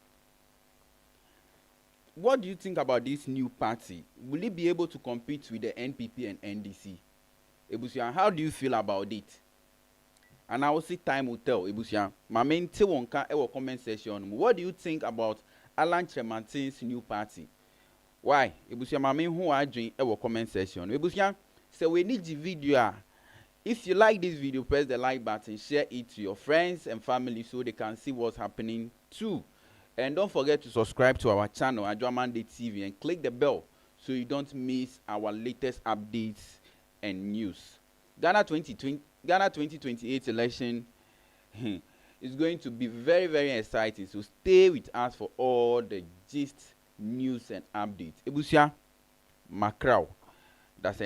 What do you think about this new party? Will it be able to compete with the NPP and NDC? Ebusian, how do you feel about it? And I will say time will tell. Ebusian, my main Tewonka ever comment section. What do you think about Alan Kyeremateng's new party? Why? Ebusian, my main who are doing ever comment section. Ebusian, so we need the video. If you like this video, press the like button, share it to your friends and family so they can see what's happening too. And don't forget to subscribe to our channel, Monday TV, and click the bell so you don't miss our latest updates and news. Ghana 2028 election is going to be very, very exciting. So stay with us for all the gist, news, and updates. Ebusia Macrao. That's